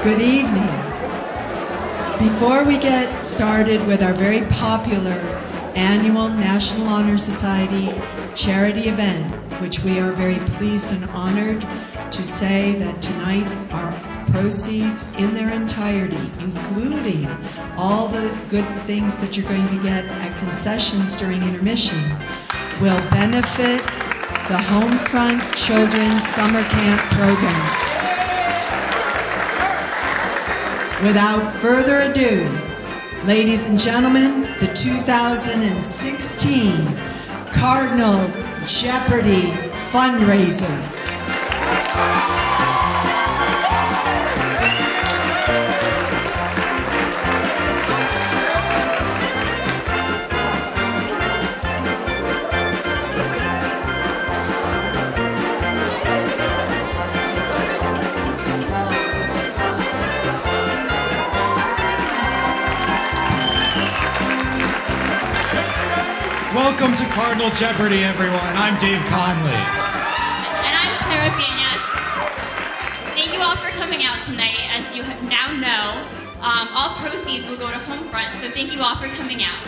Good evening. Before we get started with our very popular annual National Honor Society charity event, which we are very pleased and honored to say that tonight our proceeds in their entirety, including all the good things that you're going to get at concessions during intermission, will benefit the Homefront Children's Summer Camp program. Without further ado, ladies and gentlemen, the 2016 Cardinal Jeopardy fundraiser. Welcome to Cardinal Jeopardy, everyone. I'm Dave Conley. And I'm Clara Baniash. Thank you all for coming out tonight. As you now know, all proceeds will go to Homefront, so thank you all for coming out.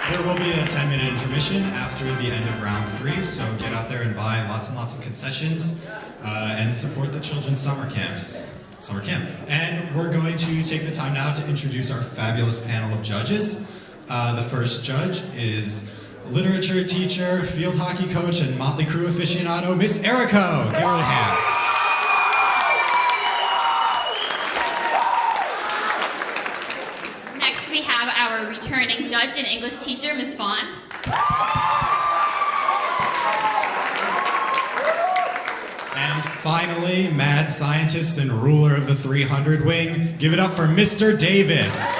There will be a 10-minute intermission after the end of round 3, so get out there and buy lots and lots of concessions and support the children's summer camp. And we're going to take the time now to introduce our fabulous panel of judges. The first judge is literature teacher, field hockey coach, and Motley Crue aficionado, Miss Erico. Give her a hand. Next, we have our returning judge and English teacher, Miss Vaughn. And finally, mad scientist and ruler of the 300 wing, give it up for Mr. Davis.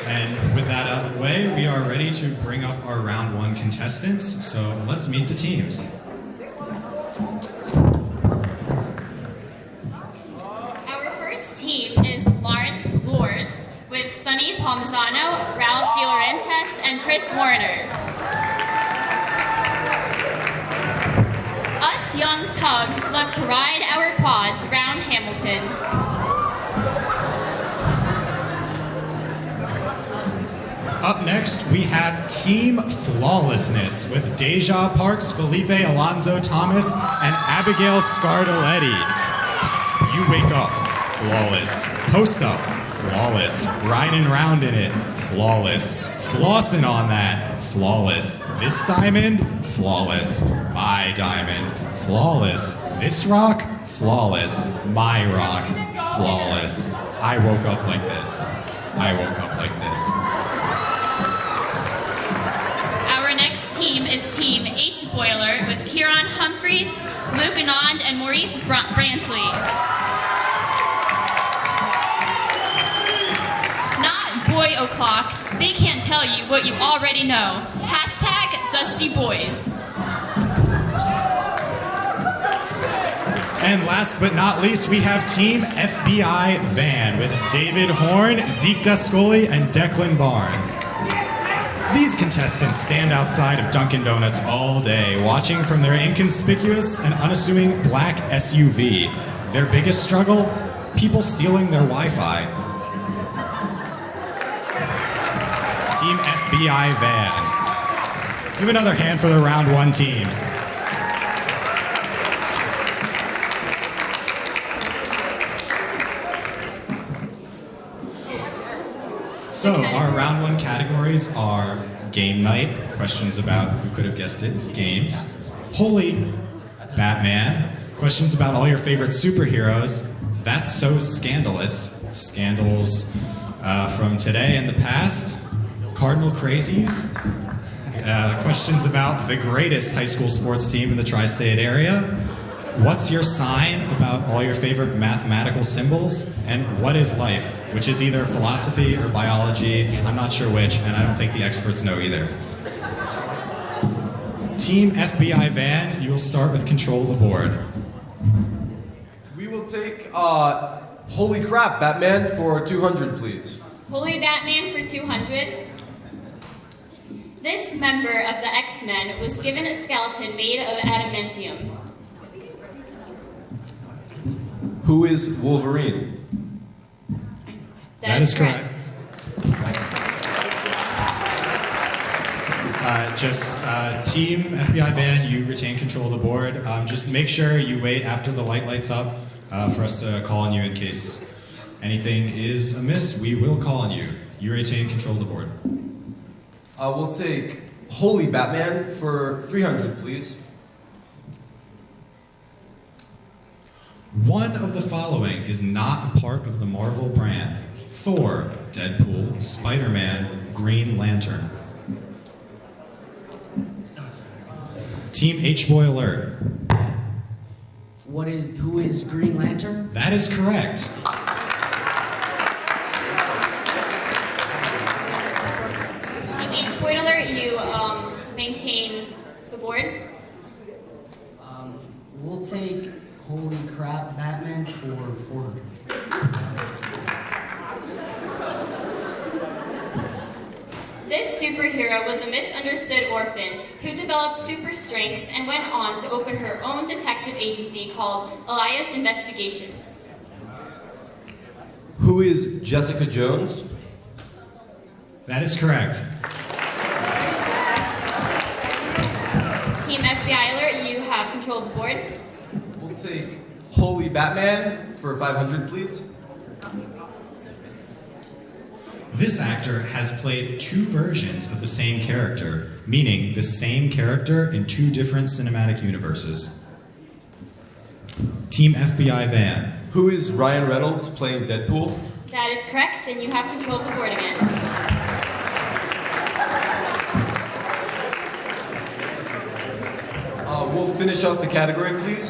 And with that out of the way, we are ready to bring up our round 1 contestants, so let's meet the teams. Our first team is Lawrence Lords with Sonny Palmisano, Ralph De Laurentiis, and Chris Warner. Us young tugs love to ride our quads round Hamilton. Up next, we have Team Flawlessness with Deja Parks, Felipe Alonso Thomas, and Abigail Scardelletti. You wake up, flawless. Post up, flawless. Riding round in it, flawless. Flossing on that, flawless. This diamond, flawless. My diamond, flawless. This rock, flawless. My rock, flawless. I woke up like this. I woke up like this. Our next team is Team H Boiler with Kieran Humphreys, Luke Anand, and Maurice Brantley. Not Boy O'Clock, they can't tell you what you already know. Hashtag Dusty Boys. And last but not least, we have Team FBI Van with David Horn, Zeke Dascoli, and Declan Barnes. These contestants stand outside of Dunkin' Donuts all day, watching from their inconspicuous and unassuming black SUV. Their biggest struggle? People stealing their Wi-Fi. Team FBI Van. Give another hand for the round 1 teams. So, our round 1 categories are Game Night, questions about who could have guessed it, games. Holy Batman, questions about all your favorite superheroes. That's So Scandalous, scandals from today and the past. Cardinal Crazies, questions about the greatest high school sports team in the tri-state area. What's your sign about all your favorite mathematical symbols? And what is life? Which is either philosophy or biology. I'm not sure which, and I don't think the experts know either. Team FBI Van, you will start with control of the board. We will take Holy Crap, Batman for 200, please. Holy Batman for 200. This member of the X-Men was given a skeleton made of adamantium. Who is Wolverine? That is correct. Team FBI van, you retain control of the board. Just make sure you wait after the light lights up for us to call on you in case anything is amiss. We will call on you. You retain control of the board. We'll take Holy Batman for 300, please. One of the following is not a part of the Marvel brand: Thor, Deadpool, Spider-Man, Green Lantern. Team H-Boy Alert. Who is Green Lantern? That is correct. Team H-Boy Alert, you maintain the board. We'll take Holy Crap Batman for 400. This superhero was a misunderstood orphan who developed super strength and went on to open her own detective agency called Elias Investigations. Who is Jessica Jones? That is correct. Team FBI Alert, you have control of the board. We'll take Holy Batman for 500, please. This actor has played two versions of the same character, meaning the same character in two different cinematic universes. Team FBI van. Who is Ryan Reynolds playing Deadpool? That is correct, and you have control of the board again. We'll finish off the category, please.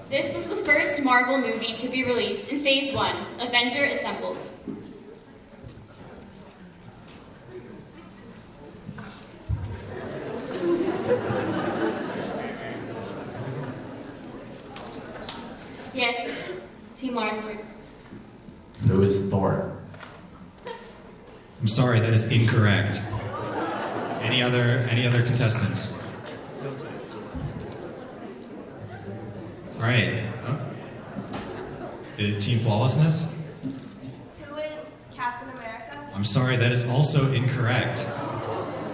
This was the first Marvel movie to be released in Phase 1, Avenger Assembled. Yes, Team Lawrenceburg. Who is Thor? I'm sorry, that is incorrect. Any other contestants? All right. Team Flawlessness? Who is Captain America? I'm sorry, that is also incorrect.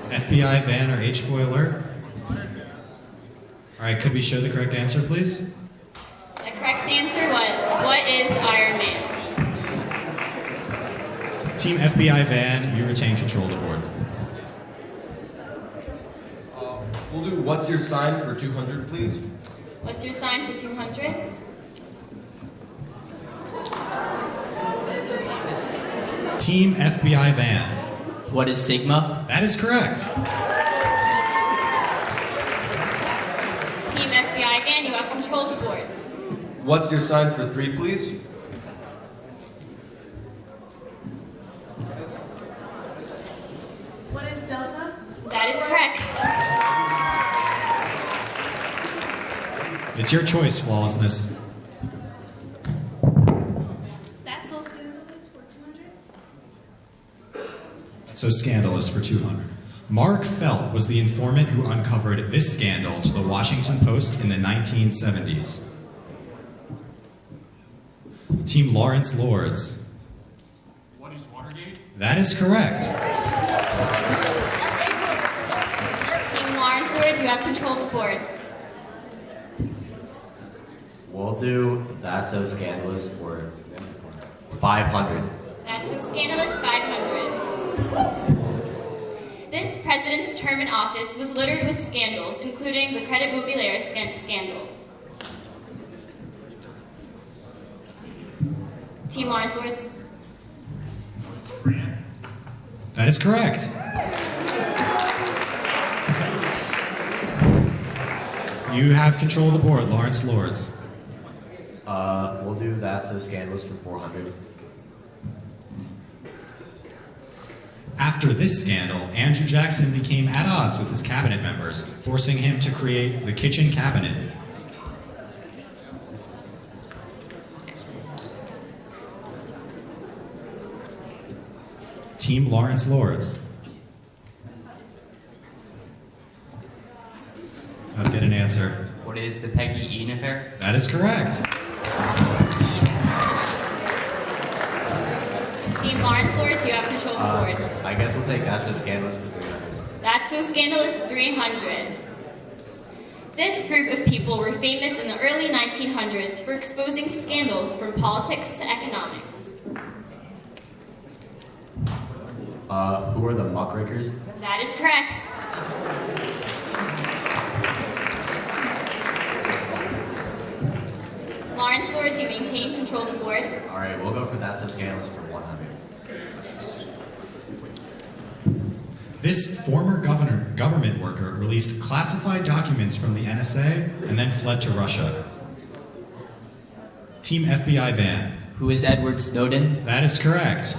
FBI van or H-Boy Alert? All right, could we show the correct answer, please? The correct answer was, what is Iron Man? Team FBI van, you retain control of the board. We'll do What's Your Sign for 200, please. What's your sign for 200? Team FBI van. What is Sigma? That is correct. Team FBI van, you have control of the board. What's Your Sign for 3, please? What is Delta? That is correct. It's your choice, Flawlessness. That's so scandalous for 200. So scandalous for 200. Mark Felt was the informant who uncovered this scandal to the Washington Post in the 1970s. Team Lawrence Lords. What is Watergate? That is correct. Team Lawrence Lords, you have control of the board. We'll do That's So Scandalous for 500. That's so scandalous, 500. This president's term in office was littered with scandals, including the credit mobilier scandal. Team Lawrence Lords. That is correct. You have control of the board, Lawrence Lords. We'll do That's So Scandalous for 400. After this scandal, Andrew Jackson became at odds with his cabinet members, forcing him to create the kitchen cabinet. Team Lawrence Lords. How to get an answer. What is the Peggy Eaton affair? That is correct. Team Lawrence Lords, you have control of the board. I guess we'll take That's So Scandalous for 300. That's So Scandalous 300. This group of people were famous in the early 1900s for exposing scandals from politics to economics. Who are the muckrakers? That is correct. Lawrence Lords, you maintain control of the board. All right, we'll go for That's So Scandalous for 100. This former government worker released classified documents from the NSA and then fled to Russia. Team FBI Van. Who is Edward Snowden? That is correct.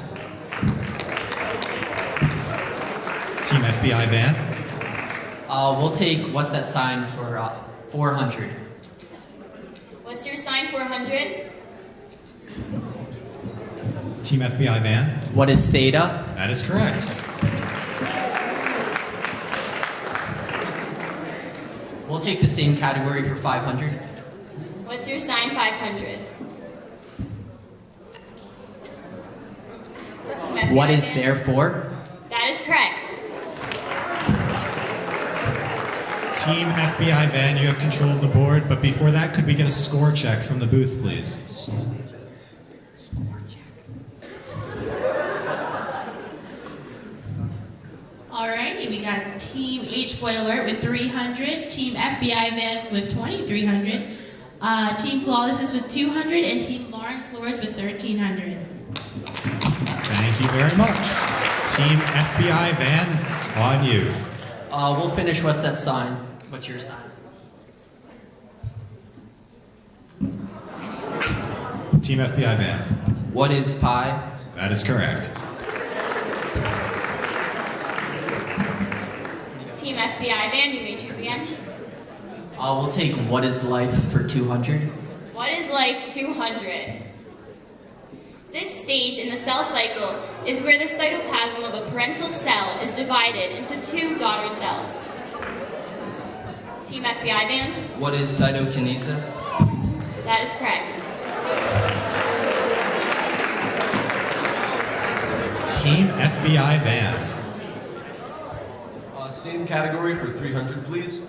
Team FBI Van. We'll take what's that sign for 400. What's your sign for 100? Team FBI Van. What is theta? That is correct. We'll take the same category for 500. What's your sign 500? Team What FBI is Van. therefore? That is correct. Team FBI Van, you have control of the board, but before that, could we get a score check from the booth, please? Alrighty, we got Team H-Boy Alert with 300, Team FBI Van with 2,300, Team Flawlesses with 200, and Team Lawrence Lords with 1,300. Thank you very much. Team FBI Van, it's on you. We'll finish what's that sign. What's your sign? Team FBI Van. What is pi? That is correct. Team FBI Van, you may choose again. We'll take what is life for 200. What is life 200? This stage in the cell cycle is where the cytoplasm of a parental cell is divided into two daughter cells. Team FBI Van, What is cytokinesis? that is correct. Team FBI Van. Same category for 300, please.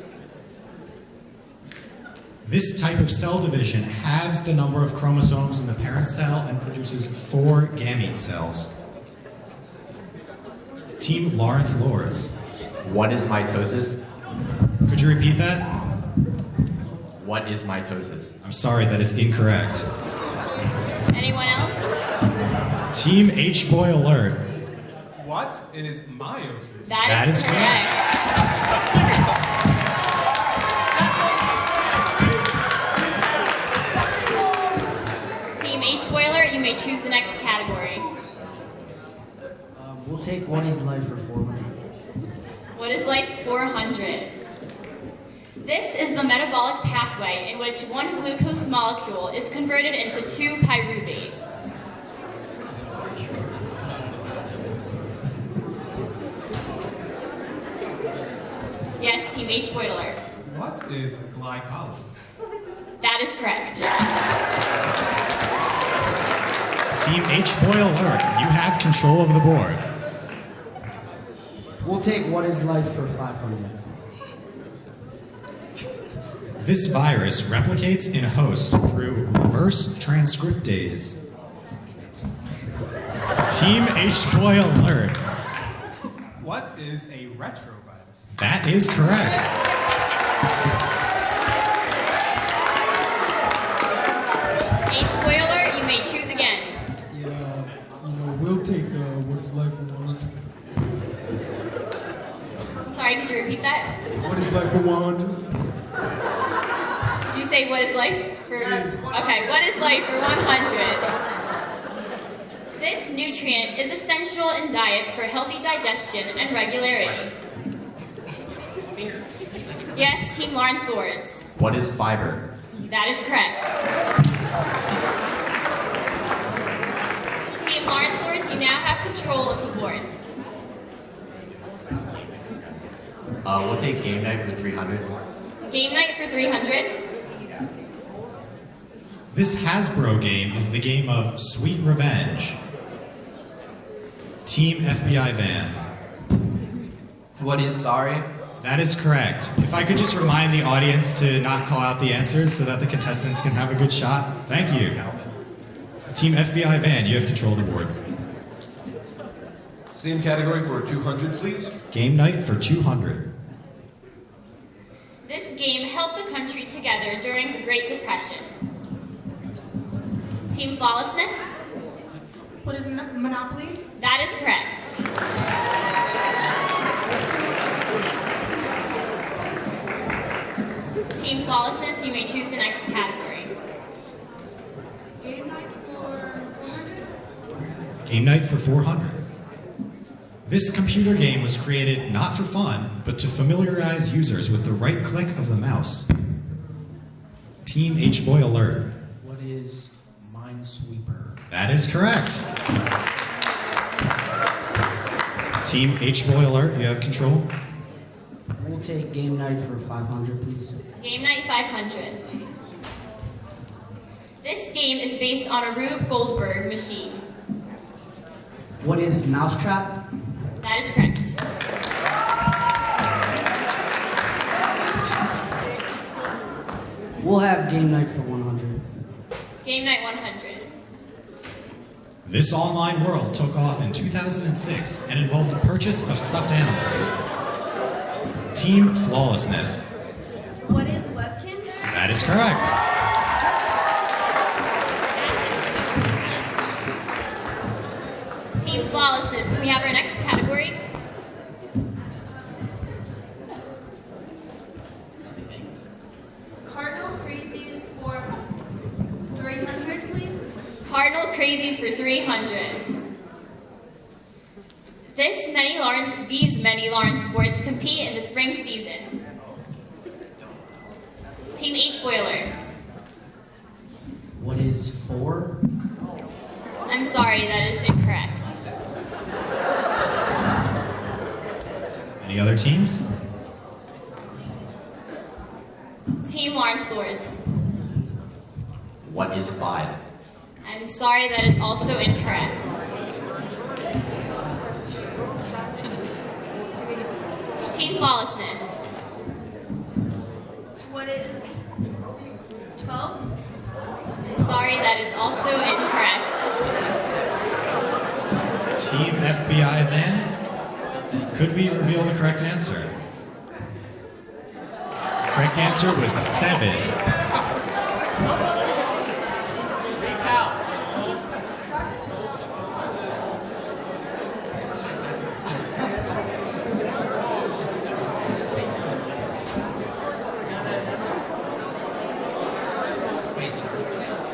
This type of cell division halves the number of chromosomes in the parent cell and produces 4 gamete cells. Team Lawrence Lords. What is mitosis? Could you repeat that? What is mitosis? I'm sorry, that is incorrect. Anyone else? Team H-Boy Alert. What? It is meiosis. That is correct. Team H-Boiler, you may choose the next category. We'll take what is life for 400. What is life 400? This is the metabolic pathway in which one glucose molecule is converted into 2 pyruvate. Yes, Team H-Boiler. What is glycolysis? That is correct. Team H-Boy Alert, you have control of the board. We'll take what is life for 500. This virus replicates in a host through reverse transcriptase. Team H-Boy Alert. What is a retrovirus? That is correct. H-Boiler, you may choose again. Yeah, we'll take what is life for 100. I'm sorry, could you repeat that? What is life for 100? Did you say what is life for? Okay, what is life for 100? This nutrient is essential in diets for healthy digestion and regularity. Yes, Team Lawrence Lords. What is fiber? That is correct. Team Team Lawrence Lords, you now have control of the board. We'll take game night for 300. Game night for 300. This Hasbro game is the game of Sweet Revenge. Team FBI Van. What is sorry? That is correct. If I could just remind the audience to not call out the answers so that the contestants can have a good shot. Thank you. Team FBI Van, you have control of the board. Same category for 200, please. Game night for 200. This game held the country together during the Great Depression. Team Flawlessness. What is Monopoly? That is correct. Team Flawlessness, you may choose the next category. Game night for 400. Game night for 400. This computer game was created not for fun, but to familiarize users with the right click of the mouse. Team H-Boy Alert. What is Minesweeper? That is correct. Team H-Boy Alert, you have control. We'll take game night for 500, please. Game night 500. This game is based on a Rube Goldberg machine. What is Mousetrap? That is correct. We'll have game night for 100. Game night 100. This online world took off in 2006 and involved the purchase of stuffed animals. Team Flawlessness. What is Webkin? That is correct. Team Flawlessness, can we have our next category? Cardinal Crazies for 300, please. Cardinal Crazies for 300. These many Lawrence sports compete in the spring season. Team H-Boiler. What is 4? I'm sorry, that is incorrect. Any other teams? Team Lawrence Lords. What is 5? I'm sorry, that is also incorrect. Team Flawlessness. What is 12? Sorry, that is also incorrect. Team FBI Van. Could we reveal the correct answer? Correct answer was 7.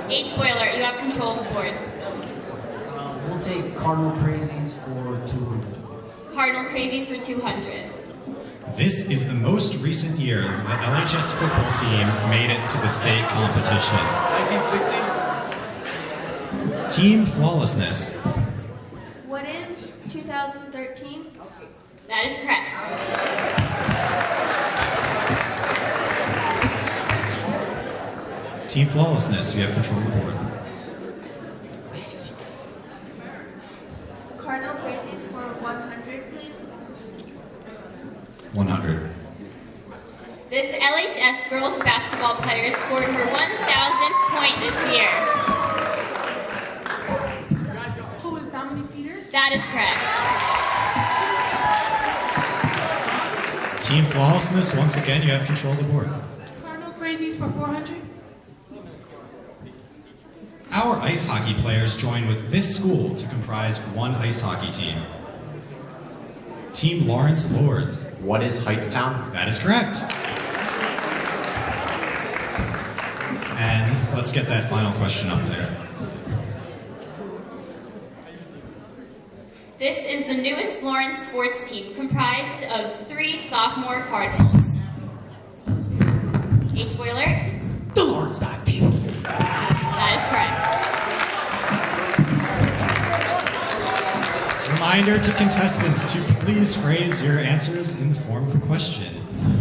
H-Boiler, you have control of the board. We'll take Cardinal Crazies for 200. Cardinal Crazies for 200. This is the most recent year the LHS football team made it to the state competition. 1960? Team Flawlessness. What is 2013? That is correct. Team Flawlessness, you have control of the board. Cardinal Crazies for 100, please. 100. This LHS girls basketball player scored her 1,000th point this year. Who is Dominic Peters? That is correct. Team Flawlessness, once again, you have control of the board. Cardinal Crazies for 400. Our ice hockey players join with this school to comprise one ice hockey team. Team Lawrence Lords. What is Heightstown? That is correct. And let's get that final question up there. This is the newest Lawrence sports team comprised of 3 sophomore Cardinals. H-Boiler. The Lawrence Dive Team. That is correct. reminder to contestants to please phrase your answers in the form of a question.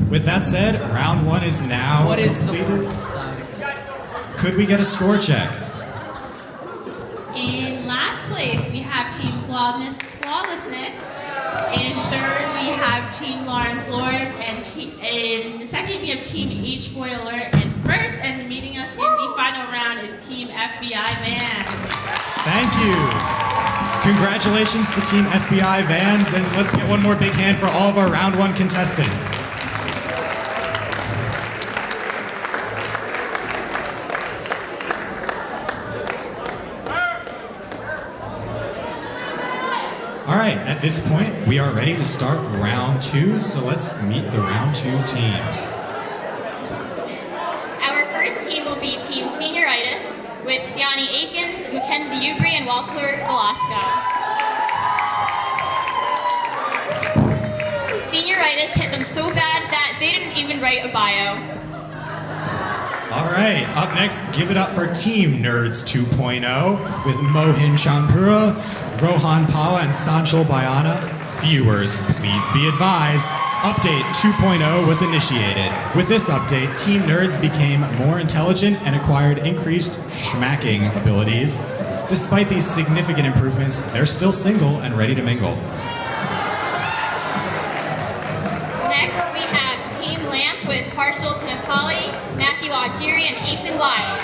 With that said, round one is now What is completed. Could we get a score check? In last place, we have Team Flawlessness. In third, we have Team Lawrence Lords. And in second, we have Team H Boiler. And first, and meeting us in the final round is Team FBI Van. Thank you. Congratulations to Team FBI Vans, and let's get one more big hand for all of our round one contestants. All right, at this point, we are ready to start round two, so let's meet the round two teams. Our first team will be Team Senioritis with Siani Akins, Mackenzie Ubri, and Walter Velasco. Senioritis hit them so bad that they didn't even write a bio. All right, up next, give it up for Team Nerds 2.0 with Mohin Champura, Rohan Pawa, and Sanchal Bayana. Viewers, please be advised, Update 2.0 was initiated. With this update, Team Nerds became more intelligent and acquired increased schmacking abilities. Despite these significant improvements, they're still single and ready to mingle. Next, we have Team Lamp with Harshal Tanapali, Matthew Augiri, and Ethan Wild.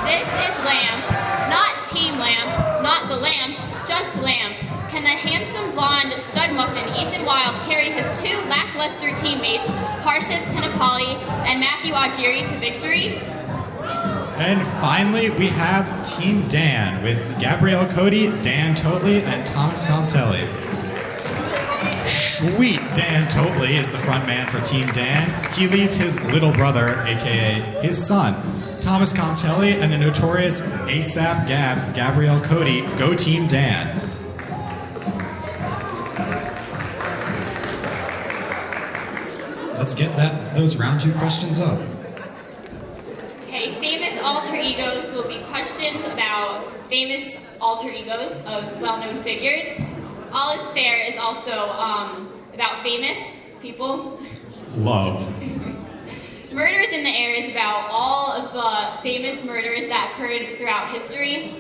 This is Lamp, not Team Lamp, not the Lamps, just Lamp. Can the handsome blonde stud muffin Ethan Wild carry his two lackluster teammates, Harshit Tanapali and Matthew Augiri, to victory? And finally, we have Team Dan with Gabrielle Cody, Dan Totley, and Thomas Comtelli. Sweet Dan Totley is the front man for Team Dan. He leads his little brother, aka his son, Thomas Comtelli, and the notorious ASAP Gabs, Gabrielle Cody. Go Team Dan. Let's get those round two questions up. Okay, famous alter egos will be questions about famous alter egos of well-known figures. All is Fair is also about famous people. Love. Murders in the Air is about all of the famous murders that occurred throughout history.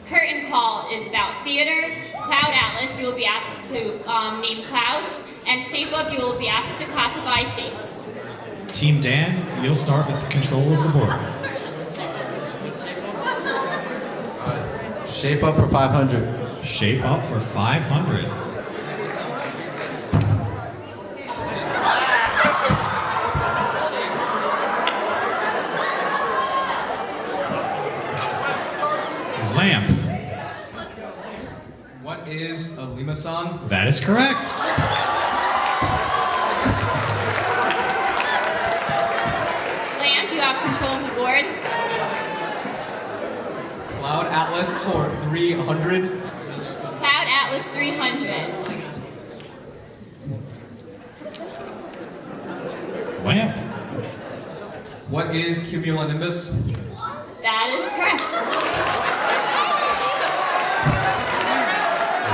Curtain Call is about theater. Cloud Atlas, you will be asked to name clouds. And Shape Up, you will be asked to classify shapes. Team Dan, you'll start with control of the board. Shape Up for 500. Shape Up for 500. Lamp. What is a limasan? That is correct. Lamp, you have control of the board. Cloud Atlas for 300. Cloud Atlas 300. Lamp. What is cumulonimbus? That is correct.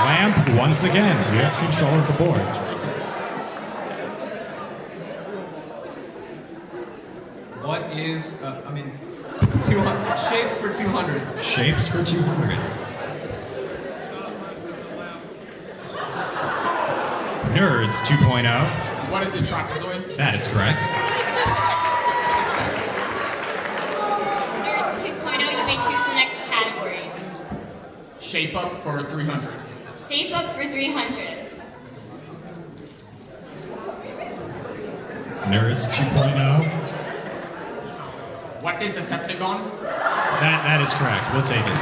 Lamp, once again, you have control of the board. What is, 200. Shapes for 200. Shapes for 200. Nerds 2.0. What is a trapezoid? That is correct. Nerds 2.0, you may choose the next category. Shape Up for 300. Shape Up for 300. Nerds 2.0. What is a septagon? That is correct. We'll take it.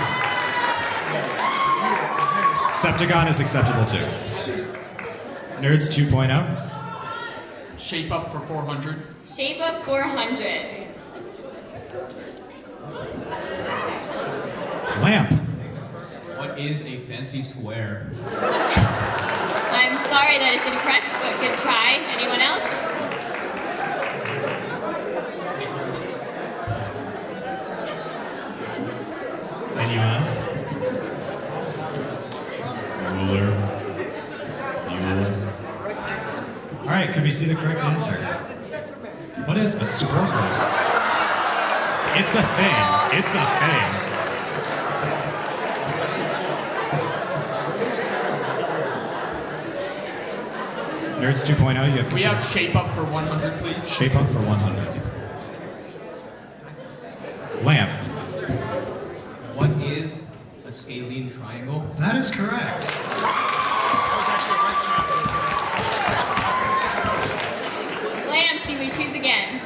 Septagon is acceptable too. Nerds 2.0. Shape Up for 400. Shape Up 400. Lamp. What is a fancy square? I'm sorry that is incorrect, but good try. Anyone else? All right, could we see the correct answer? What is a squircle? It's a thing. It's a thing. Nerds 2.0, you have We control. have shape up for 100, please. Shape up for 100. Lamp. What is a scalene triangle? That is correct. Lambs, you may choose again.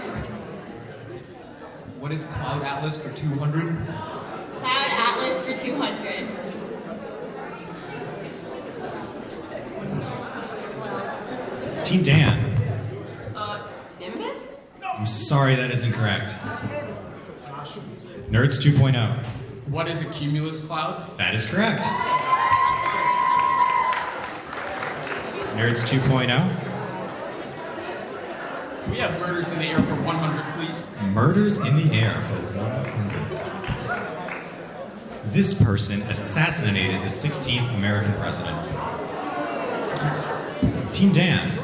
What is Cloud Atlas for 200? Cloud Atlas for 200. Team Dan. Nimbus? I'm sorry, that is incorrect. Nerds 2.0. What is a cumulus cloud? That is correct. Nerds 2.0. We have murders in the air for 100, please. Murders in the air for 100. This person assassinated the 16th American president. Team Dan.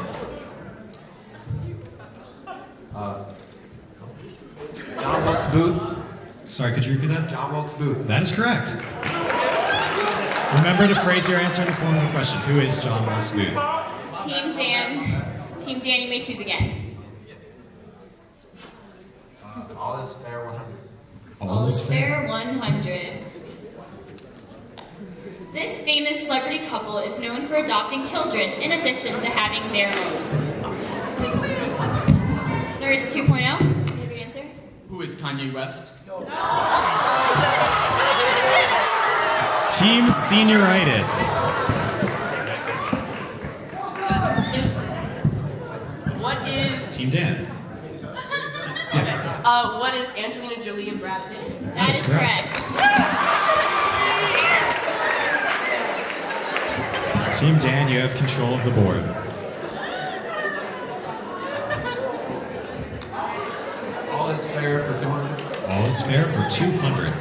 John Wilkes Booth. Sorry, could you repeat that? John Wilkes Booth. That is correct. Remember to phrase your answer in the form of a question. Who is John Wilkes Booth? Team Dan, you may choose again. All is fair 100. All is fair. Fair 100. This famous celebrity couple is known for adopting children in addition to having their own. Nerds 2.0, you have your answer? Who is Kanye West? Team Senioritis. What is Team Dan. what is Angelina Jolie and Brad Pitt? That is correct. Team Dan, you have control of the board. All is fair for 200. All is fair for 200.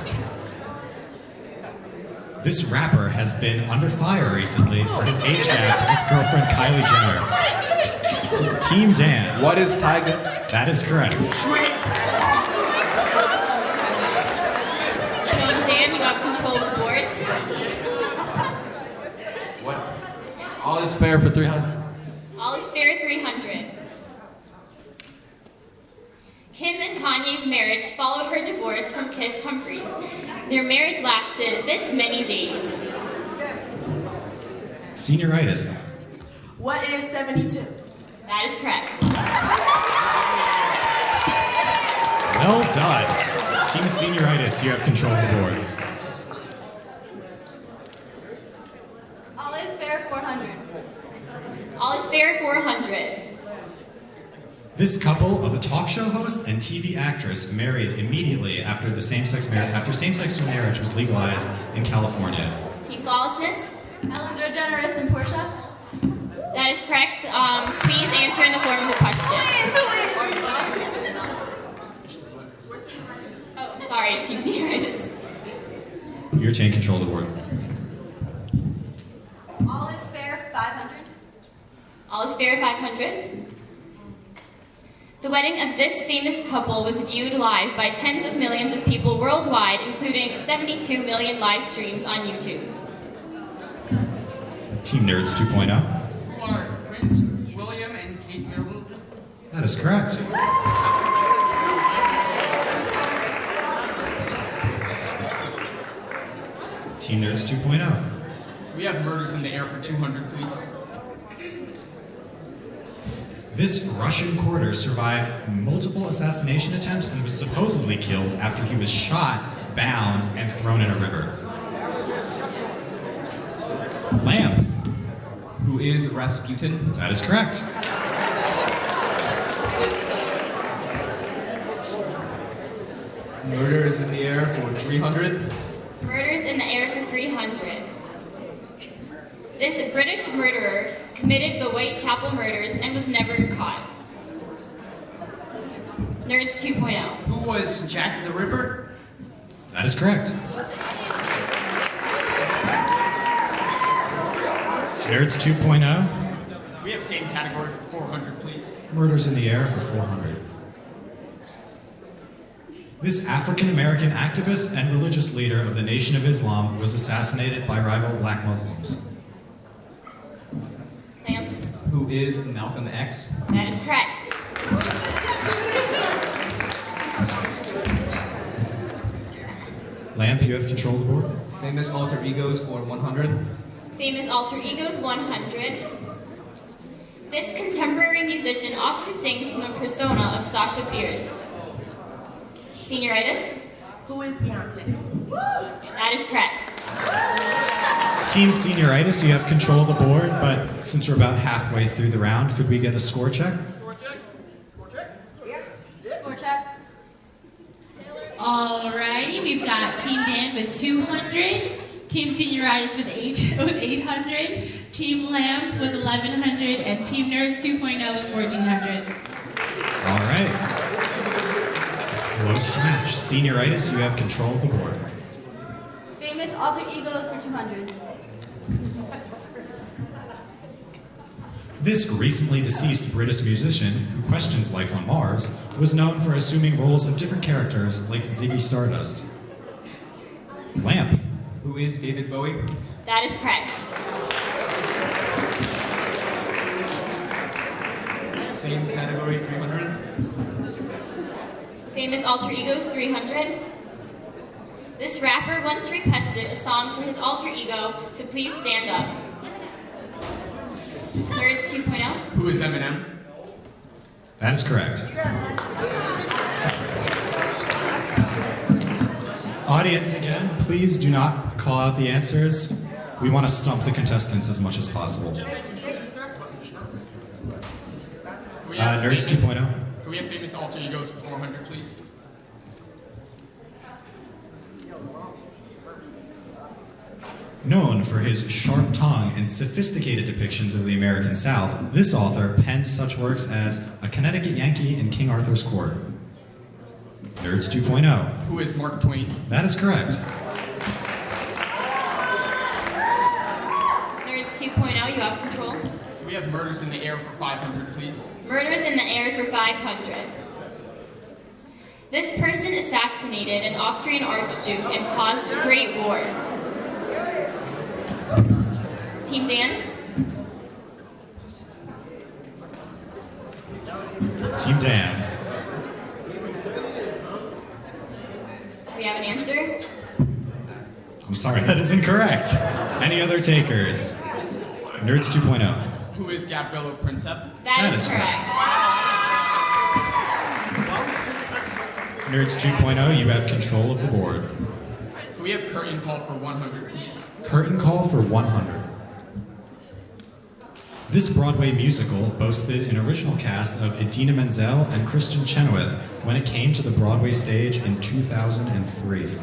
This rapper has been under fire recently for his age gap with girlfriend Kylie Jenner. Team Dan. What is Tiger? That is correct. Team Dan, you have control of the board. What? All is fair for 300. All is fair 300. Kim and Kanye's marriage followed her divorce from Kiss Humphries. Their marriage lasted this many days. Senioritis. What is 72? That is correct. Well done. Team Senioritis, you have control of the board. All is fair 400. All is fair 400. This couple of a talk show host and TV actress married immediately after same-sex marriage was legalized in California. Team Flawlessness? Ellen DeGeneres and Portia? That is correct. Please answer in the form of a question. Oh, sorry, Team Senioritis. You retain control of the board. All is fair 500. All is fair 500. The wedding of this famous couple was viewed live by tens of millions of people worldwide, including 72 million live streams on YouTube. Team Nerds 2.0. Who are Prince William and Kate Middleton? That is correct. Team Nerds 2.0. We have murders in the air for 200, please. This Russian quarter survived multiple assassination attempts and was supposedly killed after he was shot, bound, and thrown in a river. Lamb. Who is Rasputin? That is correct. Murder is in the air for 300. Murders in the air for 300. This British murderer committed the Whitechapel murders and was never caught. Nerds 2.0. Who was Jack the Ripper? That is correct. Nerds 2.0. We have same category for 400, please. Murders in the Air for 400. This African-American activist and religious leader of the Nation of Islam was assassinated by rival black Muslims. Lamps. Who is Malcolm X? That is correct. Lamp, you have control of the board. Famous alter egos for 100. Famous alter egos 100. This contemporary musician often sings from the persona of Sasha Fierce. Senioritis. Who is Beyonce? That is correct. Team Senioritis, you have control of the board, but since we're about halfway through the round, could we get a score check? Score check. Alrighty, we've got Team Dan with 200, Team Senioritis with 800, Team Lamp with 1100, and Team Nerds 2.0 with 1400. All right. Close match. Senioritis, you have control of the board. Famous alter egos for 200. This recently deceased British musician, who questions life on Mars, was known for assuming roles of different characters like Ziggy Stardust. Lamp. Who is David Bowie? That is correct. Same category, 300. Famous alter egos 300. This rapper once requested a song for his alter ego to please stand up. Nerds 2.0. Who is Eminem? That is correct. Audience, again, please do not call out the answers. We want to stump the contestants as much as possible. Nerds 2.0. Can we have famous alter egos for 400, please? Known for his sharp tongue and sophisticated depictions of the American South, this author penned such works as A Connecticut Yankee in King Arthur's Court. Nerds 2.0. Who is Mark Twain? That is correct. Nerds 2.0, you have control. Can we have Murders in the Air for 500, please? Murders in the Air for 500. This person assassinated an Austrian archduke and caused a great war. Team Dan. Team Dan. Do we have an answer? I'm sorry, that is incorrect. Any other takers? Nerds 2.0. Who is Gavrilo Princip? That is correct. Nerds 2.0, you have control of the board. Can we have curtain call for 100, please? Curtain call for 100. This Broadway musical boasted an original cast of Idina Menzel and Kristen Chenoweth when it came to the Broadway stage in 2003.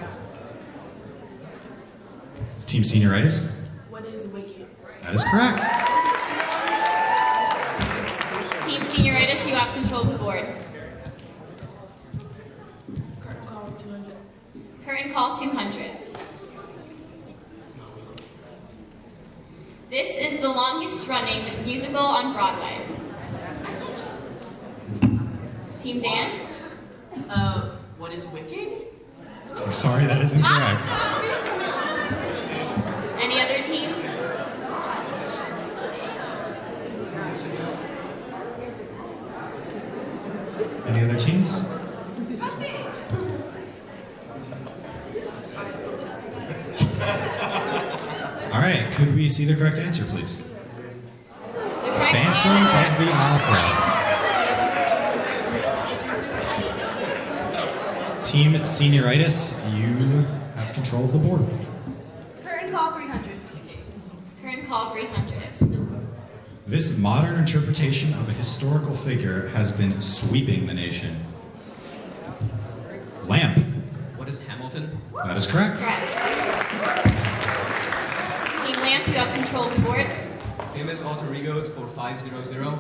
Team Senioritis? What is Wicked? That is correct. Team Senioritis, you have control of the board. Curtain call 200. Curtain call 200. This is the longest running musical on Broadway. Team Dan? What is Wicked? I'm sorry, that is incorrect. Any other teams? Any other teams? All right, could we see the correct answer, please? Phantom of the Opera. Team Senioritis, you have control of the board. Curtain call 300. Curtain call 300. This modern interpretation of a historical figure has been sweeping the nation. Lamp. What is Hamilton? That is correct. Correct. Team Lamp, you have control of the board. Famous alter egos for 500.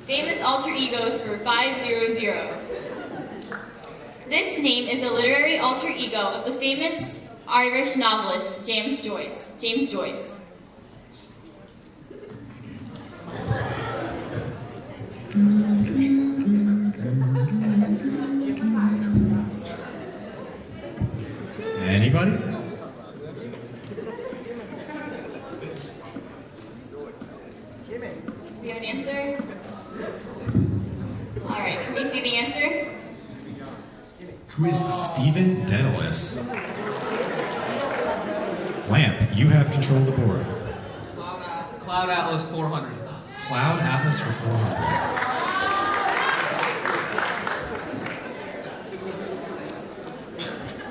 Famous alter egos for 500. This name is a literary alter ego of the famous Irish novelist James Joyce. we have an answer? All right, can we see the answer? Who is Stephen Dedalus? Lamp, you have control of the board. Cloud Atlas 400. Cloud Atlas for 400.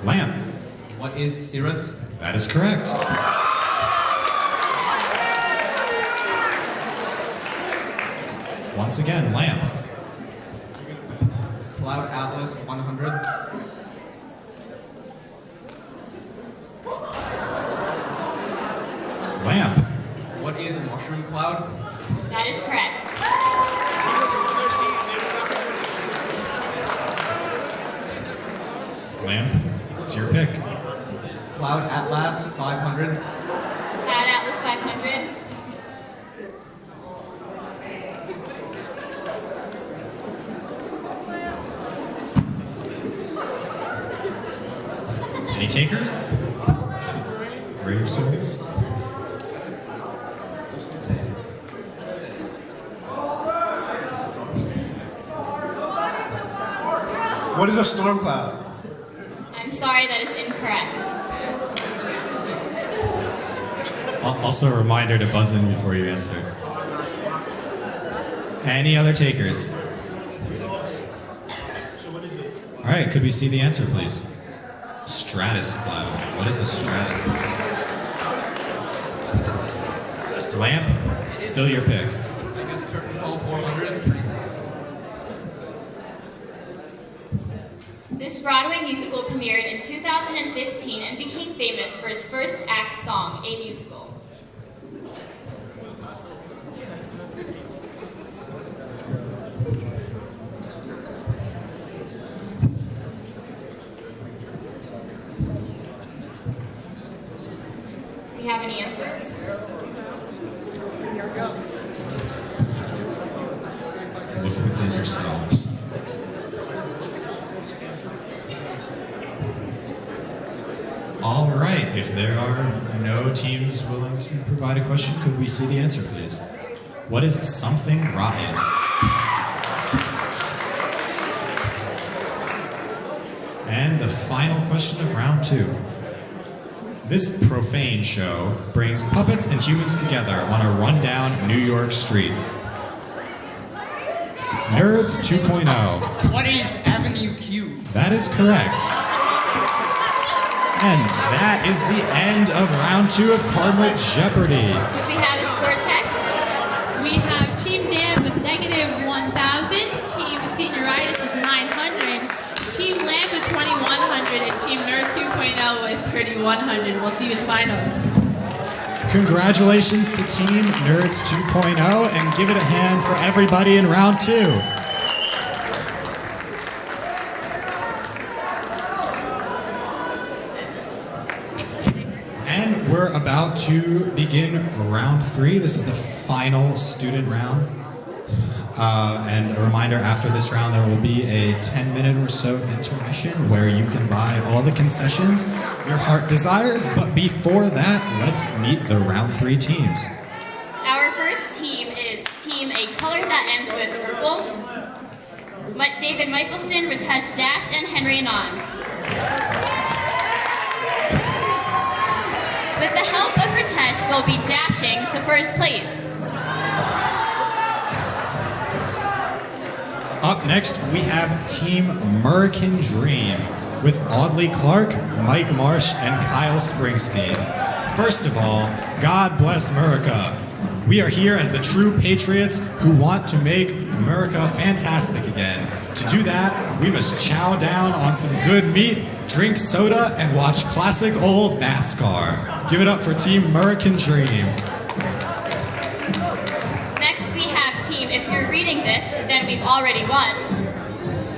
Lamp. What is Cirrus? That is correct. Once again, Lamp. Cloud Atlas 100. Lamp. What is a mushroom cloud? That is correct. Lamp, it's your pick. Cloud Atlas 500. Cloud Atlas 500. Any takers? Brave souls? What is a storm cloud? I'm sorry, that is incorrect. Also a reminder to buzz in before you answer. Any other takers? All right, could we see the answer, please? Stratus cloud. What is a stratus cloud? Lamp, still your pick. I guess curtain call 400. This Broadway musical premiered in 2015 and became famous for its first act song, A Musical. Do we have any answers? Look within yourselves. All right, if there are no teams willing to provide a question, could we see the answer, please? What is something rotten? And the final question of round 2. This profane show brings puppets and humans together on a rundown New York street. Nerds 2.0. What is Avenue Q? That is correct. And that is the end of round 2 of Cardinal Jeopardy. Could we have a score check? We have Team Dan with negative 1,000, Team Senioritis with 900, Team Lamb with 2,100, and Team Nerds 2.0 with 3,100. We'll see you in the finals. Congratulations to Team Nerds 2.0, and give it a hand for everybody in round 2. And we're about to begin round 3. This is the final student round. And a reminder, after this round, there will be a 10-minute or so intermission where you can buy all the concessions your heart desires. But before that, let's meet the round 3 teams. Our first team is Team A Color That Ends with Purple. David Michelson, Ritesh Dash, and Henry Anand. With the help of Ritesh, they'll be dashing to first place. Up next, we have Team American Dream with Audley Clark, Mike Marsh, and Kyle Springsteen. First of all, God bless America. We are here as the true patriots who want to make America fantastic again. To do that, we must chow down on some good meat, drink soda, and watch classic old NASCAR. Give it up for Team American Dream. Next, we have Team If You're Reading This, Then We've Already Won.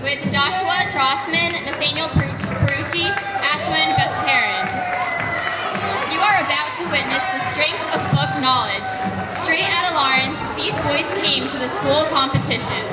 With Joshua Drossman, Nathaniel Perucci, Ashwin Vesparin. You are about to witness the strength of book knowledge. Straight out of Lawrence, these boys came to the school competition.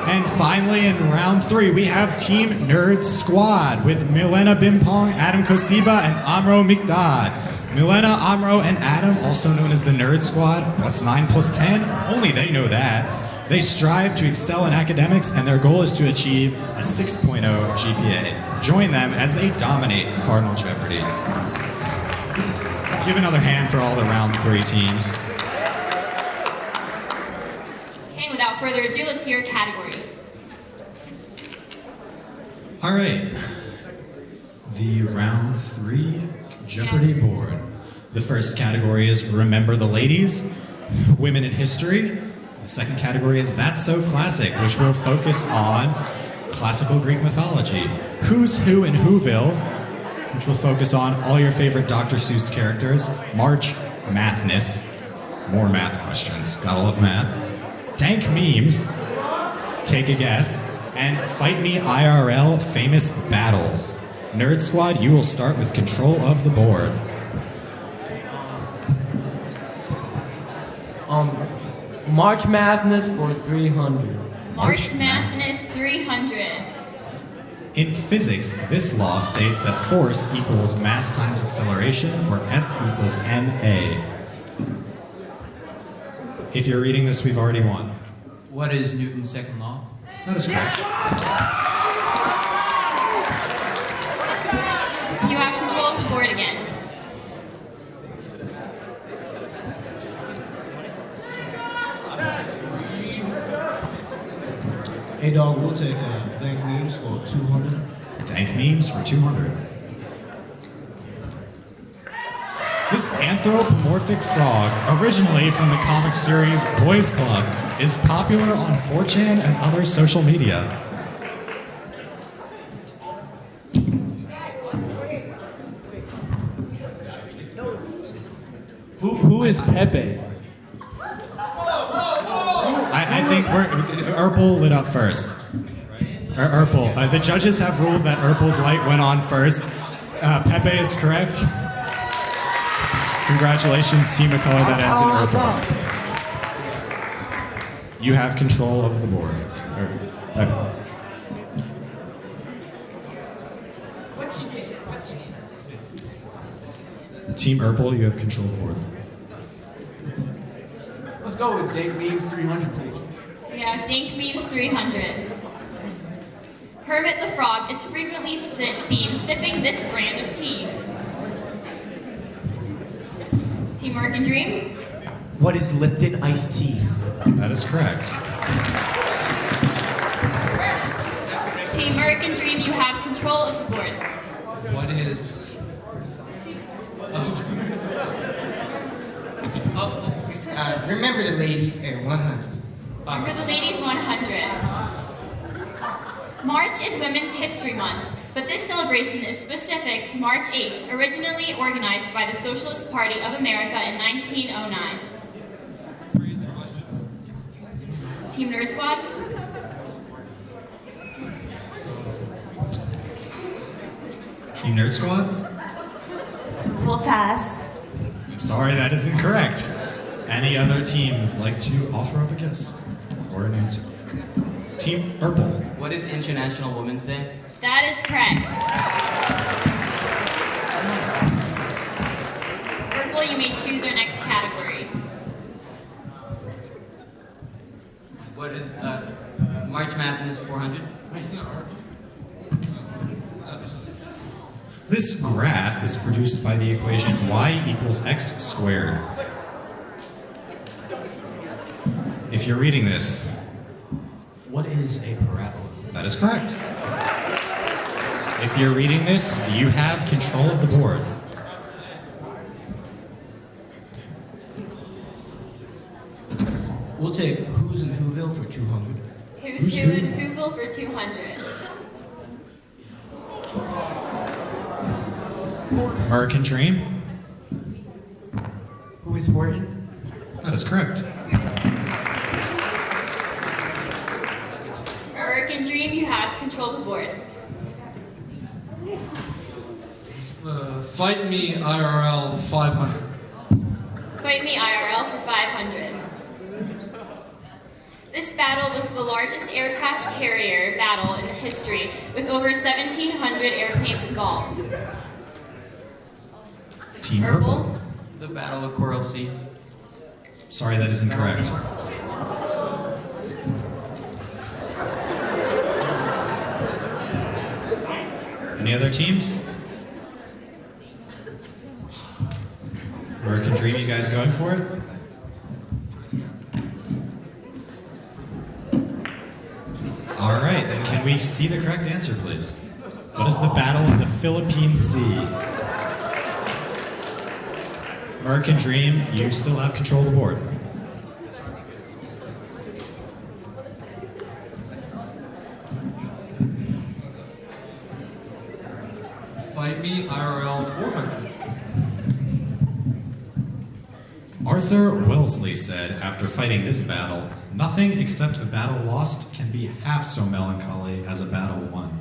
And finally, in round 3, we have Team Nerd Squad with Milena Bimpong, Adam Kosiba, and Amro Mikdad. Milena, Amro, and Adam, also known as the Nerd Squad. What's 9 plus 10? Only they know that. They strive to excel in academics, and their goal is to achieve a 6.0 GPA. Join them as they dominate Cardinal Jeopardy. Give another hand for all the round 3 teams. And without further ado, let's see your categories. All right. The round 3 Jeopardy board. The first category is Remember the Ladies, Women in History. The second category is That's So Classic, which will focus on classical Greek mythology. Who's Who in Whoville, which will focus on all your favorite Dr. Seuss characters. March Mathness, more math questions, gotta love math. Dank Memes, take a guess. And Fight Me IRL, famous battles. Nerd Squad, you will start with control of the board. March Madness for 300. March Madness 300. In physics, this law states that force equals mass times acceleration, or F equals ma. If you're reading this, we've already won. What is Newton's second law? That is correct. You have control of the board again. Hey dog, we'll take Dank Memes for 200. Dank Memes for 200. This anthropomorphic frog, originally from the comic series Boys Club, is popular on 4chan and other social media. Who is Pepe? I think Urpel lit up first. Urpel. The judges have ruled that Urpel's light went on first. Pepe is correct. Congratulations, team of color that ends in Urpel. You have control of the board. Pepe. Team Urpel, you have control of the board. Let's go with Dank Memes 300, please. We have Dink Memes 300. Kermit the Frog is frequently seen sipping this brand of tea. Team Work and Dream. What is Lipton iced tea? That is correct. Team Work and Dream, you have control of the board. What is... Remember the Ladies at 100. Remember the Ladies 100. March is Women's History Month, but this celebration is specific to March 8th, originally organized by the Socialist Party of America in 1909. Team Nerd Squad. Team Nerd Squad? We'll pass. I'm sorry, that is incorrect. Any other teams like to offer up a guess or an answer? Team Urpel. What is International Women's Day? That is correct. Purple, you may choose your next category. What is March Madness 400? Wait, it's not art. This graph is produced by the equation y equals x squared. If you're reading this, what is a parabola? That is correct. If you're reading this, you have control of the board. We'll take Who's in Whoville for 200. Who's Who in Whoville for 200. American Dream. Who is Horton? That is correct. American Dream, you have control of the board. Fight Me IRL 500. Fight Me IRL for 500. This battle was the largest aircraft carrier battle in history, with over 1,700 airplanes involved. Team Purple. The Battle of Coral Sea. Sorry, that is incorrect. Any other teams? American Dream, you guys going for it? All right, then can we see the correct answer, please? What is the Battle of the Philippine Sea? American Dream, you still have control of the board. Fight me IRL 400. Arthur Wellesley said, after fighting this battle, nothing except a battle lost can be half so melancholy as a battle won.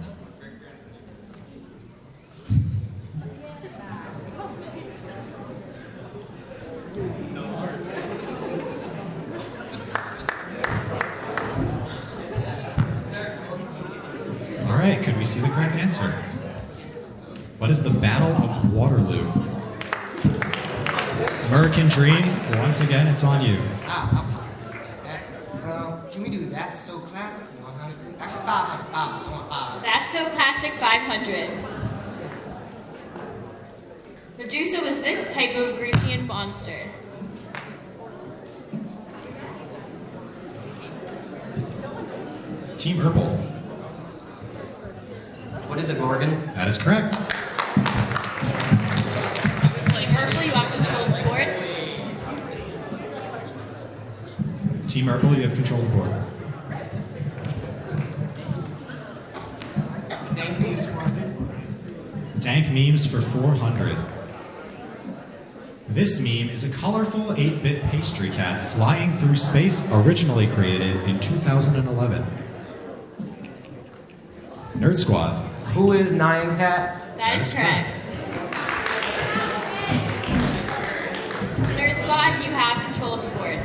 All right, could we see the correct answer? What is the Battle of Waterloo? American Dream, once again, it's on you. I'll probably take that. Can we do That's So Classic 100? Actually, 500. I want 500. That's So Classic 500. Medusa was this type of Grecian monster. Team Purple. What is a Gorgon? That is correct. Purple, you have control of the board. Team Purple, you have control of the board. Dank memes 400. Dank memes for 400. This meme is a colorful 8-bit pastry cat flying through space, originally created in 2011. Nerd Squad. Who is Nyan Cat? That is correct. Nerd Squad, you have control of the board.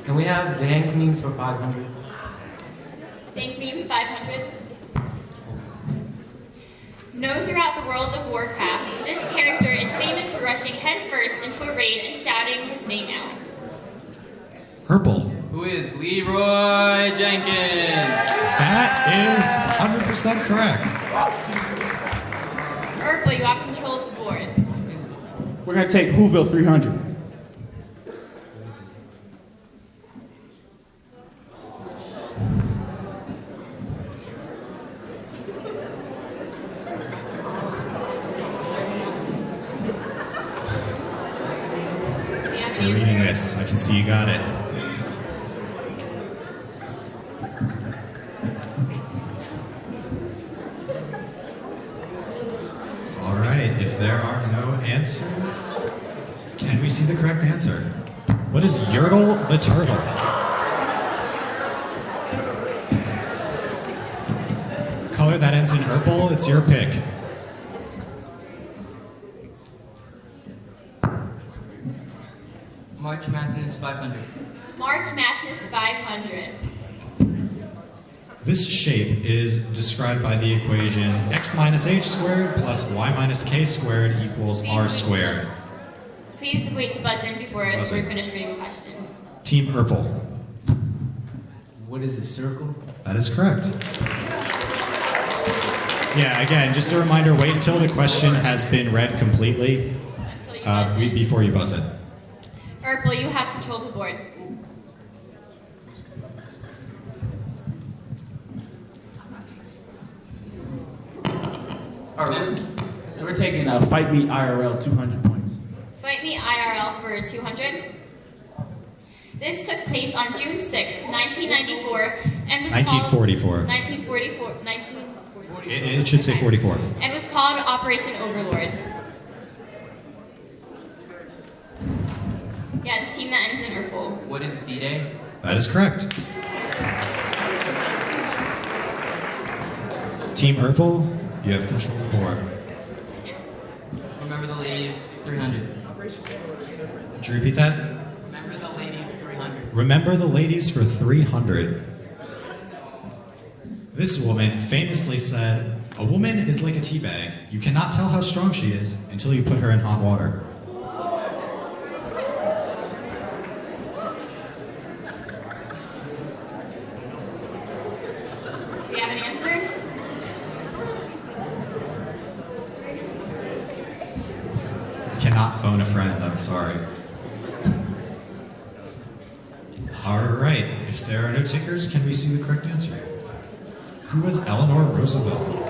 Can we have dank memes for 500? Dank memes 500. Known throughout the world of Warcraft, this character is famous for rushing headfirst into a raid and shouting his name out. Purple. Who is Leroy Jenkins? That is 100% correct. Purple, you have control of the board. We're going to take Whoville 300. You're reading this. I can see you got it. All right, if there are no answers, can we see the correct answer? What is Yertle the Turtle? Color that ends in purple, it's your pick. March Madness 500. March Madness 500. This shape is described by the equation x minus h squared plus y minus k squared equals r squared. Please wait to buzz in before Buzz we're in. finished reading the question. Team Purple. What is a circle? That is correct. Yeah, again, just a reminder, wait until the question has been read completely before you buzz it. Purple, you have control of the board. All right. We're taking Fight Me IRL 200 points. Fight Me IRL for 200. This took place on June 6th, 1994, and was 1944. called 1944. It should say 44. And was called Operation Overlord. Yes, team that ends in purple. What is D-Day? That is correct. Team Purple, you have control of the board. Remember the Ladies 300. Would you repeat that? Remember the Ladies 300. Remember the ladies for 300. This woman famously said, A woman is like a tea bag. You cannot tell how strong she is until you put her in hot water. Do we have an answer? You cannot phone a friend, I'm sorry. All right, if there are no takers, can we see the correct answer? Who was Eleanor Roosevelt?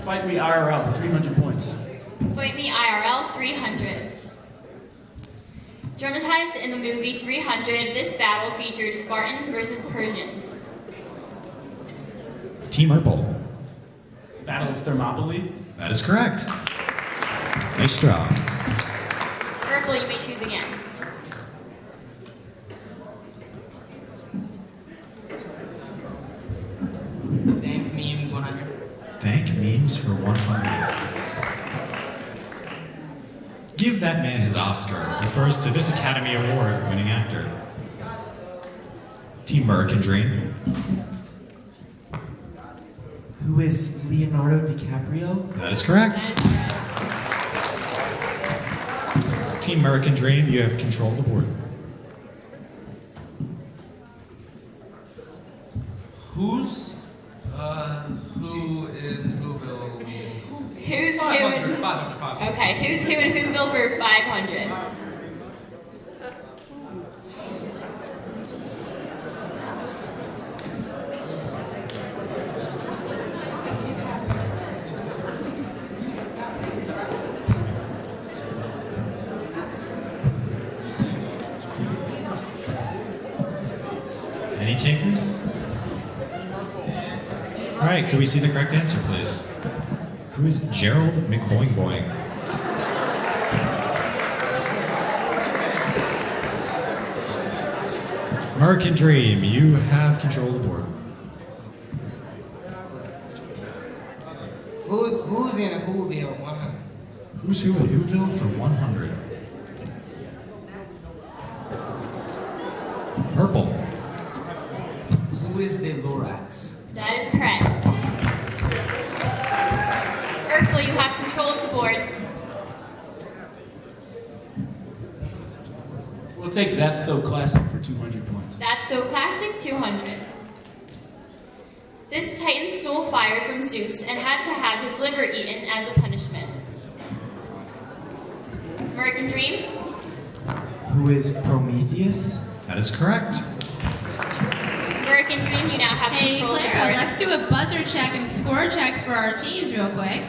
Fight Me IRL, 300 points. Fight Me IRL 300. Dramatized in the movie 300, this battle featured Spartans versus Persians. Team Urple. Battle of Thermopylae. That is correct. Nice job. Purple, you may choose again. Dank memes 100. Dank memes for 100. Give that man his Oscar refers to this Academy Award winning actor. Team American Dream. Who is Leonardo DiCaprio? That is correct. Team American Dream, you have control of the board. Who in Whoville? Who's 500, who? 500. Okay, who's who in Whoville for 500? Any takers? All right, could we see the correct answer, please? Who is Gerald McBoing Boing? American Dream, you have control of the board. Who's in a Whoville 100? Who's who in Whoville for 100? Purple. Who is the Lorax? That is correct. Purple, you have control of the board. We'll take That's So Classic for 200 points. That's so classic 200. This Titan stole fire from Zeus and had to have his liver eaten as a punishment. American Dream? Who is Prometheus? That is correct. American Dream, you now have Hey, control of the Clara, board. let's do a buzzer check and score check for our teams real quick.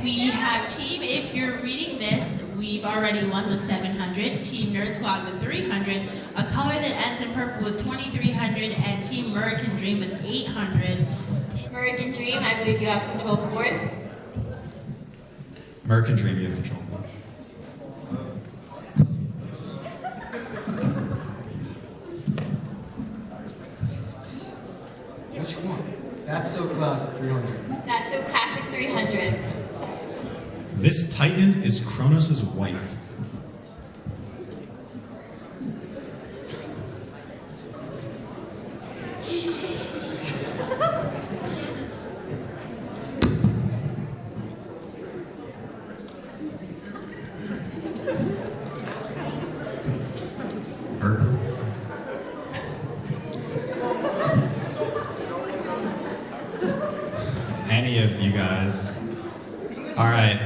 We have team, if you're reading this, we've already won with 700, Team Nerd Squad with 300, a color that ends in purple with 2,300, and Team American Dream with 800. American Dream, I believe you have control of the board. American Dream, you have control. Which one? That's so classic 300. That's so classic 300. This Titan is Kronos' wife. Any of you guys? All right,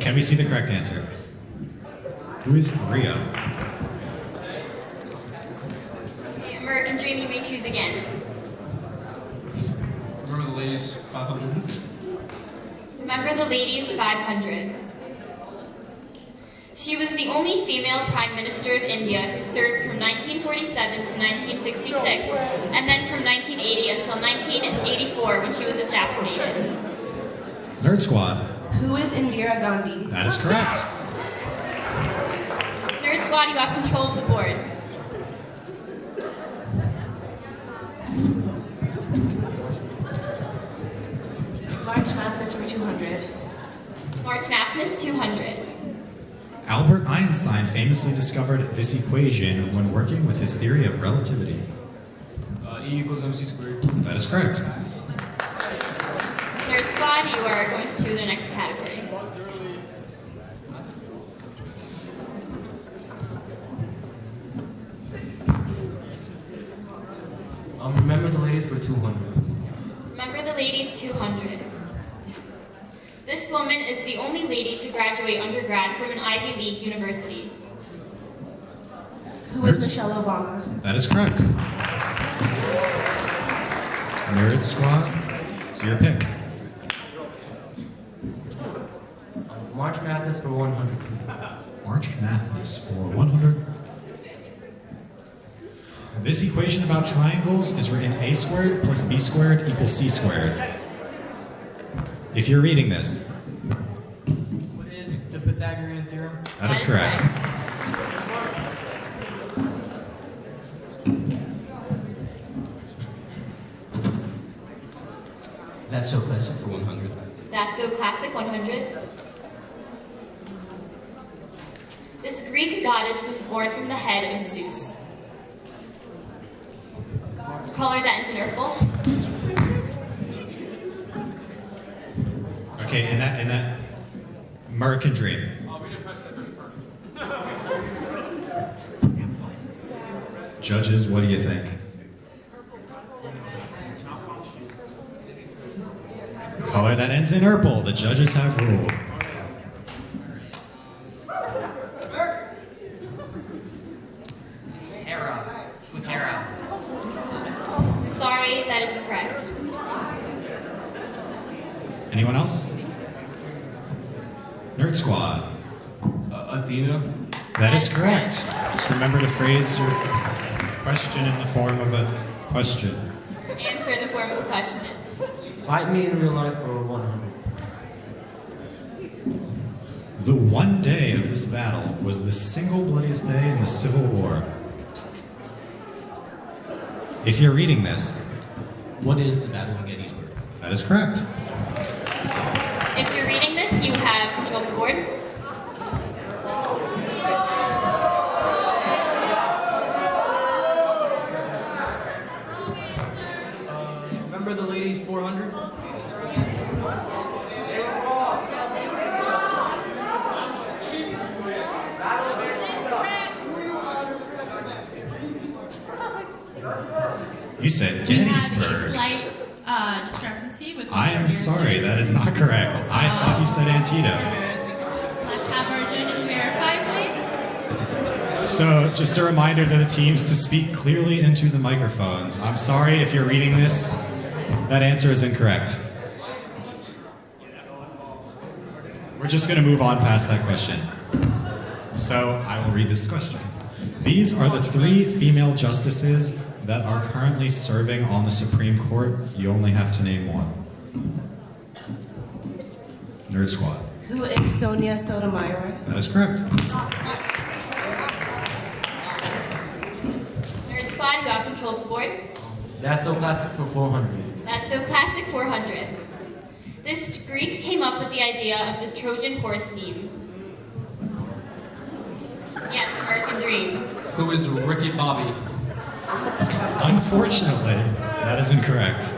can we see the correct answer? Who is Rio? American Dream, you may choose again. Remember the ladies 500? Remember the ladies 500. She was the only female Prime Minister of India who served from 1947 to 1966, and then from 1980 until 1984 when she was assassinated. Nerd Squad. Who is Indira Gandhi? That is correct. Nerd Squad, you have control of the board. March Madness for 200. March Madness 200. Albert Einstein famously discovered this equation when working with his theory of relativity. E equals mc squared. That is correct. Nerd Squad, you are going to choose the next category. Remember the ladies for 200. Remember the ladies 200. This woman is the only lady to graduate undergrad from an Ivy League university. Who is Michelle Obama? That is correct. Nerd Squad, it's your pick. March Madness for 100. March Madness for 100. This equation about triangles is written a squared plus b squared equals c squared. If you're reading this. What is the Pythagorean theorem? That is correct. That's so classic for 100. That's so classic 100. This Greek goddess was born from the head of Zeus. Color that ends in purple. Okay, in that American Dream. Judges, what do you think? Color that ends in purple. The judges have ruled. Hera. Who's Hera? Sorry, that is incorrect. Anyone else? Nerd Squad. Athena. That is correct. Just remember to phrase your question in the form of a question. Answer in the form of a question. Fight me in real life for 100. The one day of this battle was the single bloodiest day in the Civil War. If you're reading this, what is the Battle of Gettysburg? That is correct. If you're reading this, you have control of the board. Remember the ladies 400? You said We have a Gettysburg. slight discrepancy with. I am sorry, that is not correct. I thought you said Antietam. Let's have our judges verify, please. So, just a reminder to the teams to speak clearly into the microphones. I'm sorry if you're reading this, that answer is incorrect. We're just going to move on past that question. So, I will read this question. These are the 3 female justices that are currently serving on the Supreme Court. You only have to name one. Nerd Squad. Who is Sonia Sotomayor? That is correct. Nerd Squad, you have control of the board. That's so classic for 400. That's so classic 400. This Greek came up with the idea of the Trojan horse theme. Yes, American Dream. Who is Ricky Bobby? Unfortunately, that is incorrect.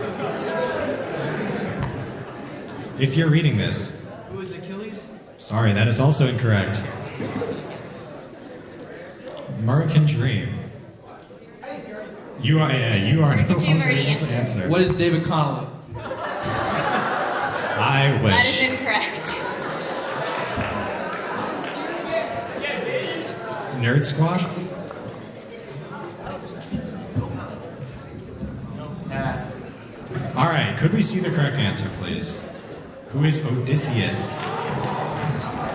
If you're reading this, Who is Achilles? sorry, that is also incorrect. American Dream. You are no Dream longer already able to answer. What is David Connolly? I That is wish. incorrect. Nerd Squad? All right, could we see the correct answer, please? Who is Odysseus?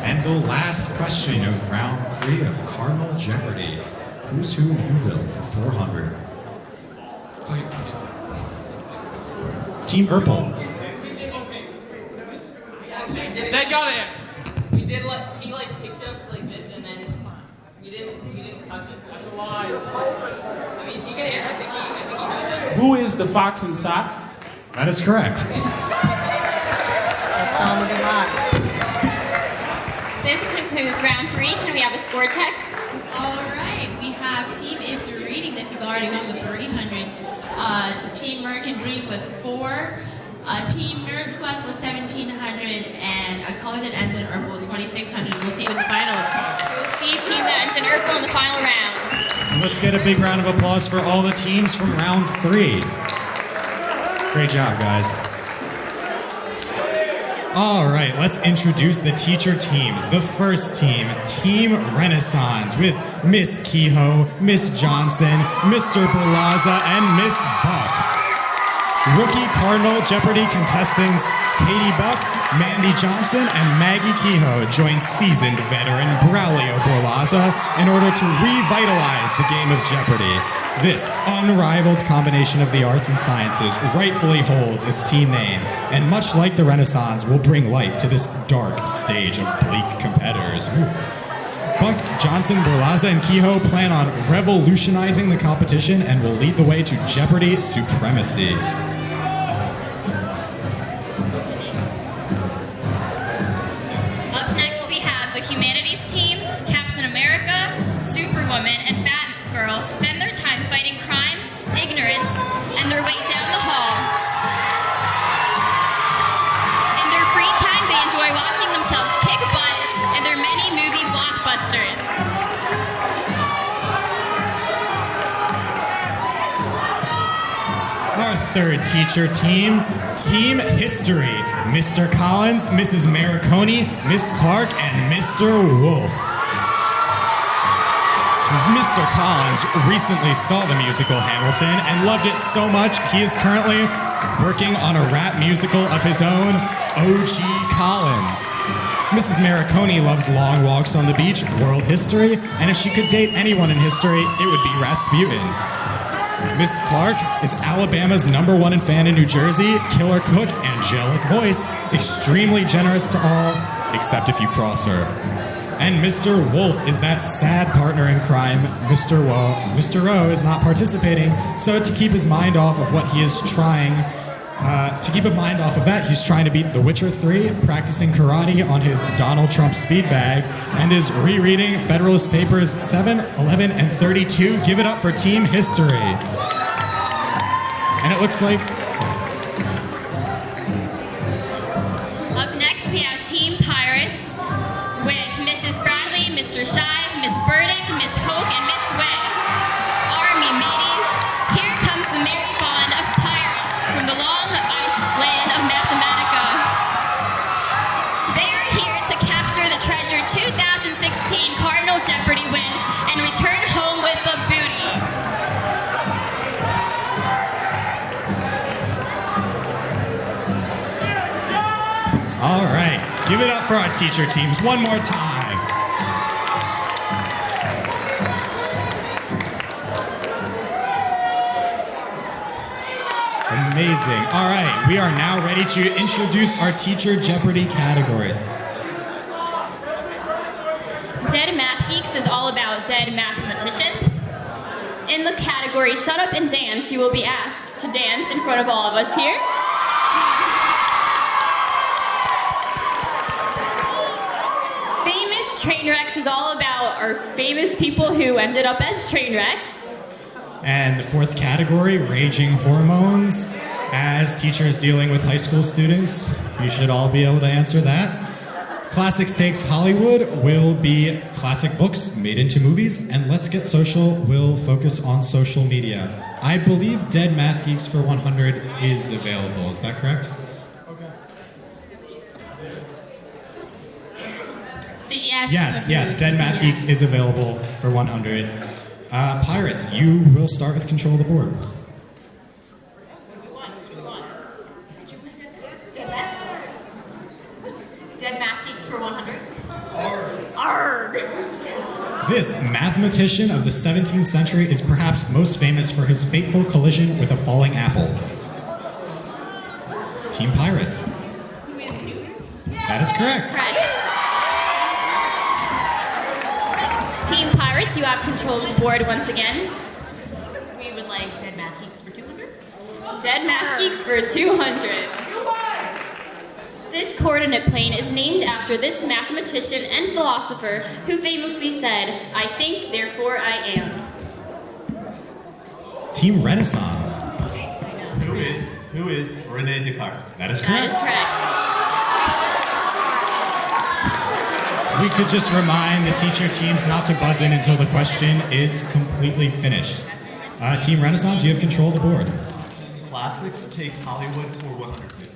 And the last question of round 3 of Cardinal Jeopardy. Who's who in Whoville for 400? Team Urple. They got it. We did he picked it up like this and then we didn't touch it. That's a lie. I mean he can I think he knows it. Who is the fox in socks? That is correct. This concludes round 3. Can we have a score check? All right, we have team, if you're reading this, you've already won with 300. Team American Dream with 4. Team Nerd Squad with 1,700. And A Color That Ends in Urkel with 2,600. We'll see you in the finals. We'll see Team That Ends in Urkel in the final round. Let's get a big round of applause for all the teams from round 3. Great job, guys. All right, let's introduce the teacher teams. The first team, Team Renaissance, with Miss Kehoe, Miss Johnson, Mr. Berlaza, and Miss Buck. Rookie Cardinal Jeopardy contestants Katie Buck, Mandy Johnson, and Maggie Kehoe join seasoned veteran Braulio Berlaza in order to revitalize the game of Jeopardy. This unrivaled combination of the arts and sciences rightfully holds its team name, and much like the Renaissance, will bring light to this dark stage of bleak competitors. Ooh. Buck, Johnson, Berlaza, and Kehoe plan on revolutionizing the competition and will lead the way to Jeopardy supremacy. Up next, we have the humanities team. Captain America, Superwoman, and Batgirl spend their time fighting crime, ignorance, and their way down the hall. In their free time, they enjoy watching themselves kick butt in their many movie blockbusters. Our third teacher team, Team History. Mr. Collins, Mrs. Mariconi, Miss Clark, and Mr. Wolf. Mr. Collins recently saw the musical Hamilton and loved it so much he is currently working on a rap musical of his own, O.G. Collins. Mrs. Mariconi loves long walks on the beach, world history, and if she could date anyone in history, it would be Rasputin. Miss Clark is Alabama's #1 fan in New Jersey, killer cook, angelic voice, extremely generous to all, except if you cross her. And Mr. Wolf is that sad partner in crime. Mr. O is not participating, so to keep his mind off of what he is trying, he's trying to beat The Witcher 3, practicing karate on his Donald Trump speed bag, and is rereading Federalist Papers 7, 11, and 32. Give it up for Team History. And it looks like... Up next, we have Team Pirates with Mrs. Bradley, Mr. Shive, Miss Burdick, Miss Hoke, and Miss Webb. Army mateys, here comes the merry band of pirates from the long iced land of Mathematica. They are here to capture the treasured 2016 Cardinal Jeopardy win and return home with the booty. All right, give it up for our teacher teams one more time. Amazing. All right, we are now ready to introduce our Teacher Jeopardy categories. Dead Math Geeks is all about dead mathematicians. In the category Shut Up and Dance, you will be asked to dance in front of all of us here. Famous Train Wrecks is all about our famous people who ended up as train wrecks. And the fourth category, Raging Hormones. As teachers dealing with high school students, you should all be able to answer that. Classics Takes Hollywood will be classic books made into movies, and Let's Get Social will focus on social media. I believe Dead Math Geeks for 100 is available, is that correct? Yes, Dead Math Geeks is available for 100. Pirates, you will start with control of the board. Dead Math Geeks for 100. Arg! This mathematician of the 17th century is perhaps most famous for his fateful collision with a falling apple. Team Pirates. Who is Newton? That is correct. Team Pirates, you have control of the board once again. We would like Dead Math Geeks for 200. Dead Math Geeks for 200. This coordinate plane is named after this mathematician and philosopher who famously said, "I think, therefore I am." Team Renaissance. Who is René Descartes? That is That correct. is correct. We could just remind the teacher teams not to buzz in until the question is completely finished. Team Renaissance, you have control of the board. Classics takes Hollywood for 100, please.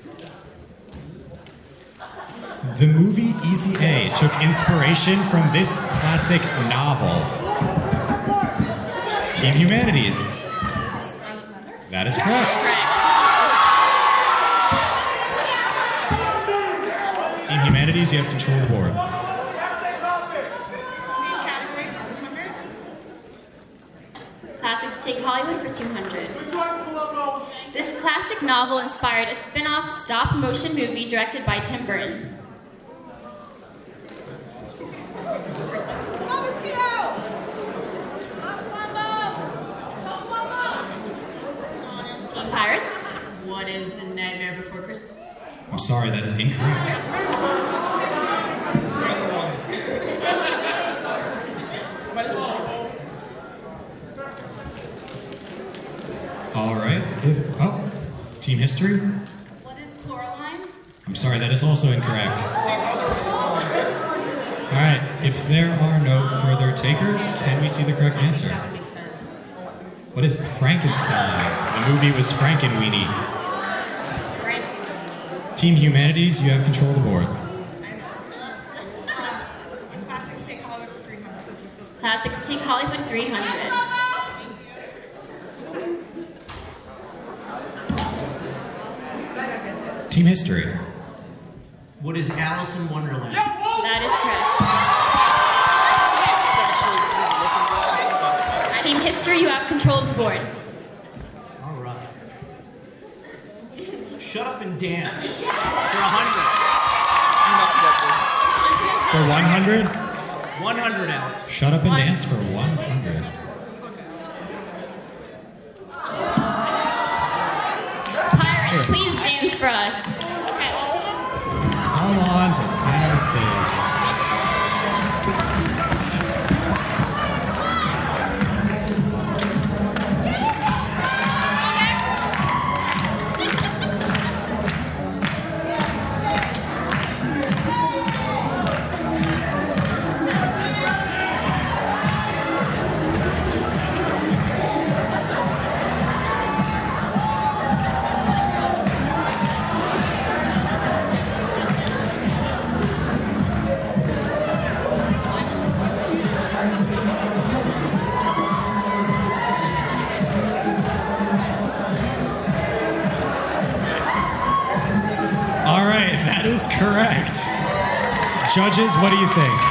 The movie Easy A took inspiration from this classic novel. Team Humanities. That is correct. Team Humanities, you have control of the board. Classics take Hollywood for 200. This classic novel inspired a spin-off stop-motion movie directed by Tim Burton. Team Pirates. What is The Nightmare Before Christmas? I'm sorry, that is incorrect. All right. Team History. What is Coraline? I'm sorry, that is also incorrect. All right. If there are no further takers, can we see the correct answer? What is Frankenstein? The movie was Frankenweenie. Team Humanities, you have control of the board. Classics take Hollywood for 300. Classics take Hollywood 300. Team History. What is Alice in Wonderland? That is correct. Team History, you have control of the board. All right. Shut up and dance for 100. For 100? 100, Alex. Shut up and dance for 100. Pirates, please dance for us. Come on to center stage. All right, that is correct. Judges, what do you think?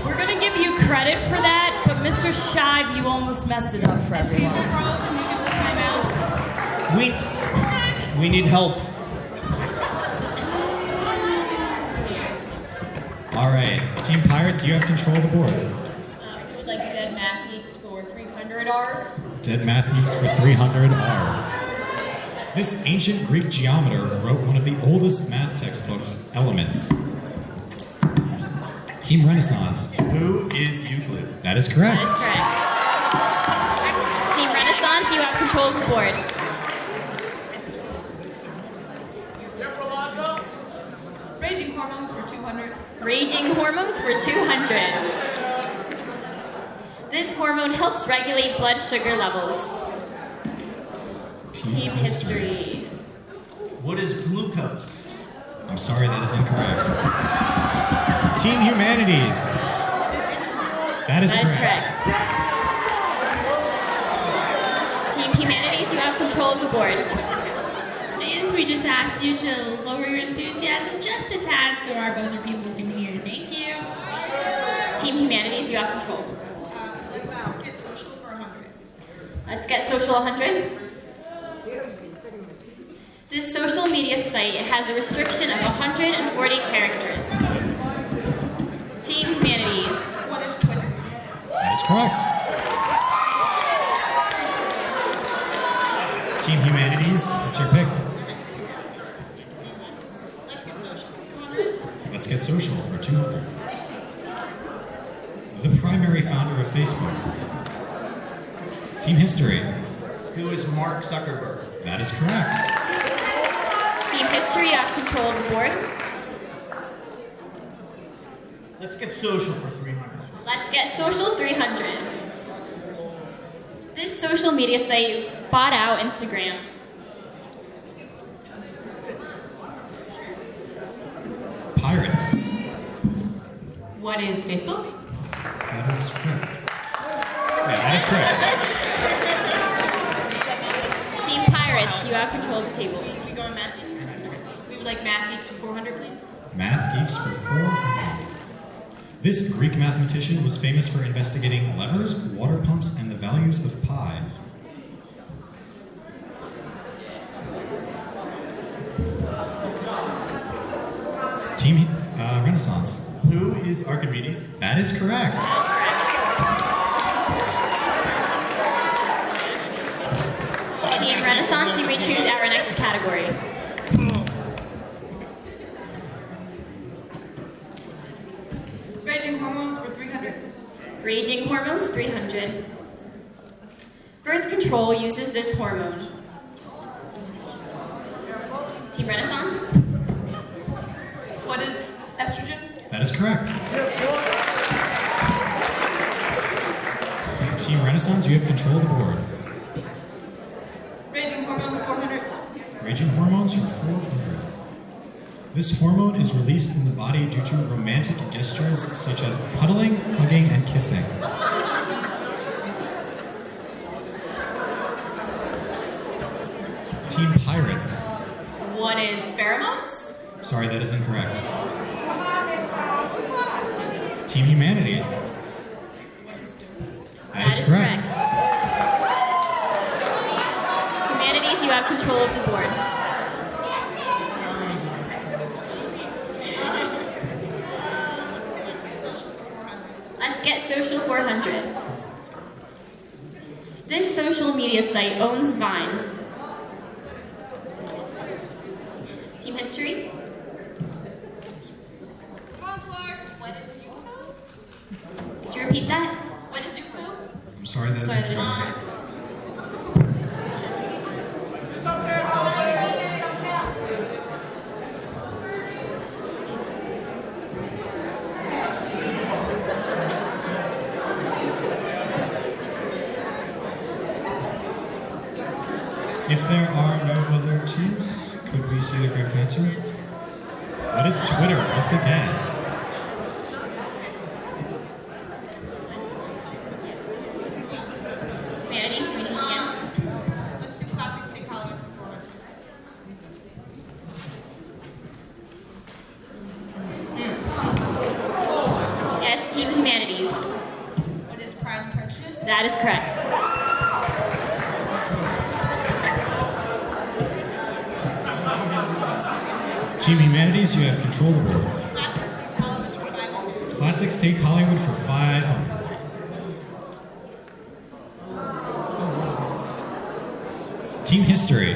We're going to give you credit for that, but Mr. Shive, you almost messed it up for everyone. We need help. All right, Team Pirates, you have control of the board. I would like Dead Math Geeks for 300 R. Dead Matthews for 300R. This ancient Greek geometer wrote one of the oldest math textbooks, Elements. Team Renaissance. Who is Euclid? That is correct. That is correct. Team Renaissance, you have control of the board. Raging Hormones for 200. Raging Hormones for 200. This hormone helps regulate blood sugar levels. Team History. What is glucose? I'm sorry, that is incorrect. Team Humanities. That is correct. Team Humanities, you have control of the board. Students, we just asked you to lower your enthusiasm just a tad so our buzzer people can hear. Thank you. Team Humanities, you have control. Let's get social for 100. Let's get social 100. This social media site has a restriction of 140 characters. Team Humanities. What is Twitter? That is correct. Team Humanities, what's your pick? Let's get social for 200. Let's get social for 200. The primary founder of Facebook. Team History. Who is Mark Zuckerberg? That is correct. Team History, you have control of the board. Let's get social for 300. Let's get social 300. This social media site bought out Instagram. Pirates. What is Facebook? That is correct. Yeah, that is correct. Team Pirates, you have control of the table. We go on Math Geeks? We would like Math Geeks for 400, please. Math Geeks for 400. This Greek mathematician was famous for investigating levers, water pumps, and the values of pi. Team Renaissance. Who is Archimedes? That is correct. Team Renaissance, you may choose our next category. Raging hormones for 300. Raging hormones, 300. Birth control uses this hormone. Team Renaissance? What is estrogen? That is correct. Team Renaissance, you have control of the board. Raging hormones 400. Raging hormones for 400. This hormone is released in the body due to romantic gestures such as cuddling, hugging, and kissing. Team Pirates. What is pheromones? Sorry, that is incorrect. Team Humanities. That is correct. Humanities, you have control of the board. Let's get social 400. This social media site owns Vine. Team History? What is Jutsu? Could you repeat that? What is Jutsu? I'm sorry, that is Sorry, that is incorrect. incorrect. If there are no other teams, could we see the correct answer? What is Twitter once again? Humanities, can we choose again? Let's do classics take Hollywood for 400. Yes, Team Humanities. What is Pride and Prejudice? That is correct. Team Humanities, you have control of the board. Classics takes Hollywood for 500. Classics take Hollywood for 500. Team History.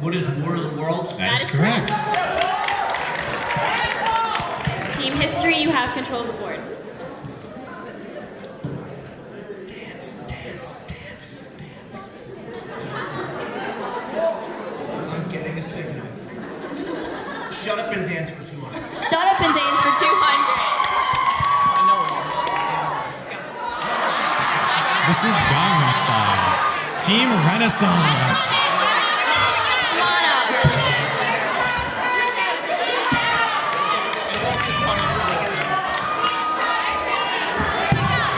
What is War of the Worlds? That is correct. Team History, you have control of the board. I'm getting a signal. Shut up and dance for 200. Shut up and dance for 200. This is Gangnam Style. Team Renaissance. Come on up.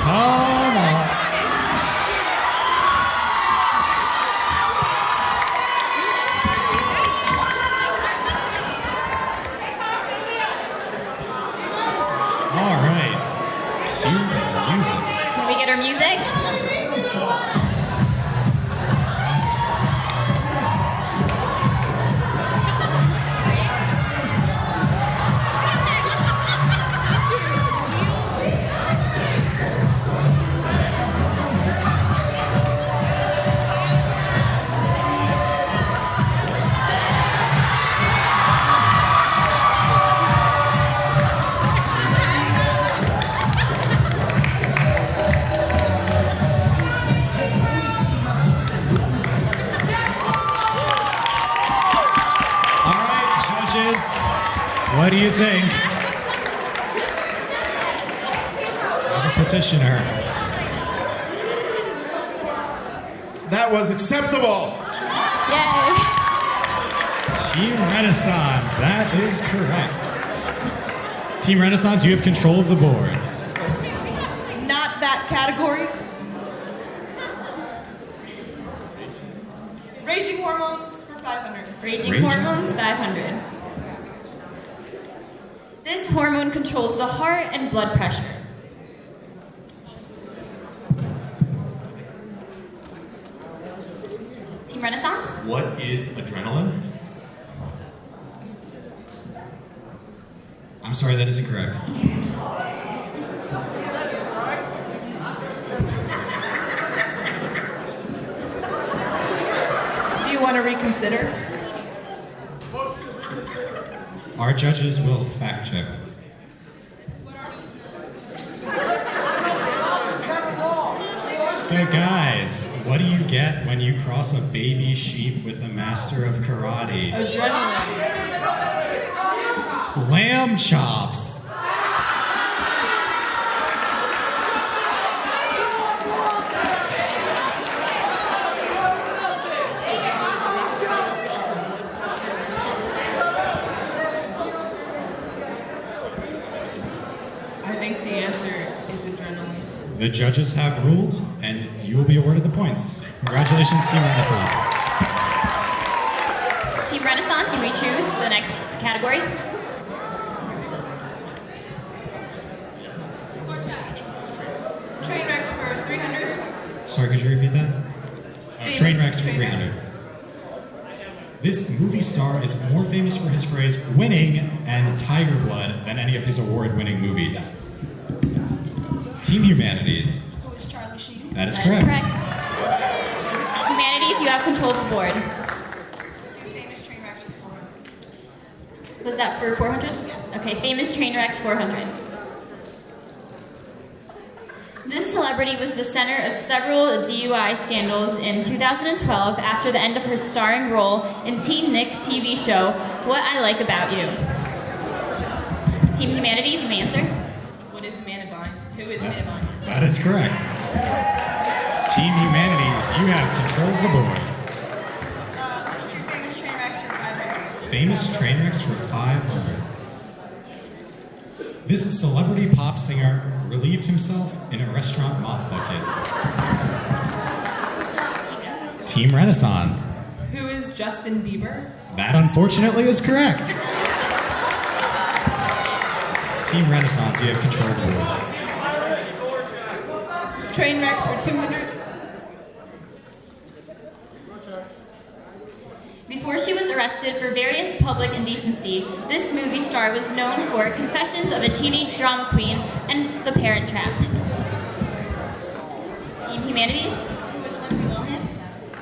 Come on. All right. Cue the music. Can we get our music? What do you think of a petitioner? That was acceptable. Yay. Team Renaissance, that is correct. Team Renaissance, you have control of the board. Not that category. Raging hormones for 500. Raging hormones, 500. This hormone controls the heart and blood pressure. Team Renaissance? What is adrenaline? I'm sorry, that is incorrect. Do you want to reconsider? Our judges will fact check. So guys, what do you get when you cross a baby sheep with a master of karate? Adrenaline. Lamb chops. I think the answer is adrenaline. The judges have ruled, and you will be awarded the points. Congratulations, Team Renaissance. Team Renaissance, you may choose the next category. Train wrecks for 300. Sorry, could you repeat that? Train wrecks for 300. This movie star is more famous for his phrase winning and tiger blood than any of his award-winning movies. Team Humanities. Who is Charlie Sheen? That is That correct. is correct. Humanities, you have control of the board. Let's do famous train wrecks for 400. Was that for 400? Yes. Okay, famous train wrecks, 400. This celebrity was the center of several DUI scandals in 2012 after the end of her starring role in Teen Nick TV show, What I Like About You. Team Humanities, you may answer. What is Amanda Bynes? Who is Amanda Bynes? That is correct. Team Humanities, you have control of the board. Let's do famous train wrecks for 500. Famous train wrecks for 500. This celebrity pop singer relieved himself in a restaurant mop bucket. Team Renaissance. Who is Justin Bieber? That unfortunately is correct. Team Renaissance, you have control of the board. Train wrecks for 200. Before she was arrested for various public indecency, this movie star was known for Confessions of a Teenage Drama Queen and The Parent Trap. Team Humanities? Who is Lindsay Lohan?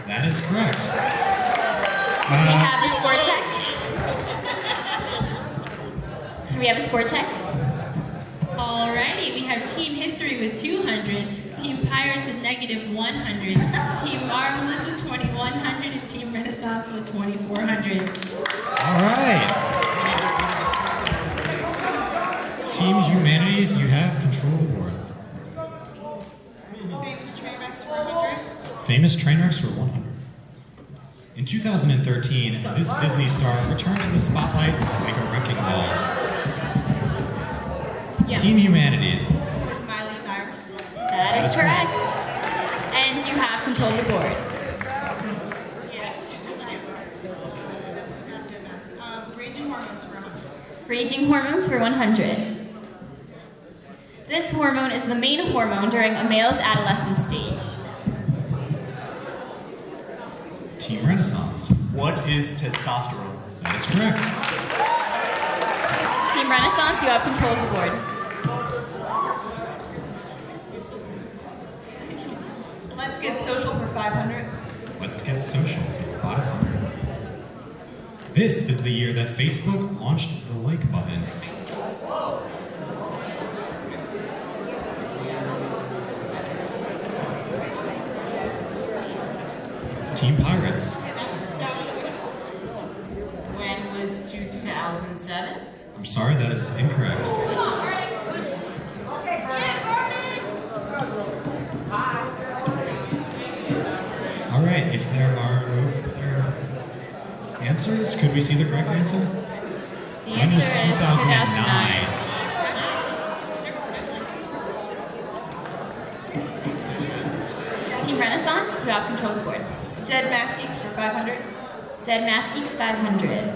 That is correct. Can we have a score check? Can we have a score check? Alrighty, we have Team History with 200, Team Pirates with -100, Team Marvelous with 2100, and Team Renaissance with 2400. All right. Team Humanities, you have control of the board. Famous train wrecks for 100. Famous train wrecks for 100. In 2013, this Disney star returned to the spotlight like a wrecking ball. Yeah. Team Humanities. Who is Miley Cyrus? That is correct. And you have control of the board. Yes. Raging hormones for 100. Raging hormones for 100. This hormone is the main hormone during a male's adolescent stage. Team Renaissance. What is testosterone? That is correct. Team Renaissance, you have control of the board. Let's get social for 500. Let's get social for 500. This is the year that Facebook launched the like button. Team Pirates. When was 2007? I'm sorry, that is incorrect. All right, if there are no further answers, could we see the correct answer? The When answer was is 2009? Team Renaissance, who have control of the board. Dead Math Geeks for 500. Dead Math Geeks 500.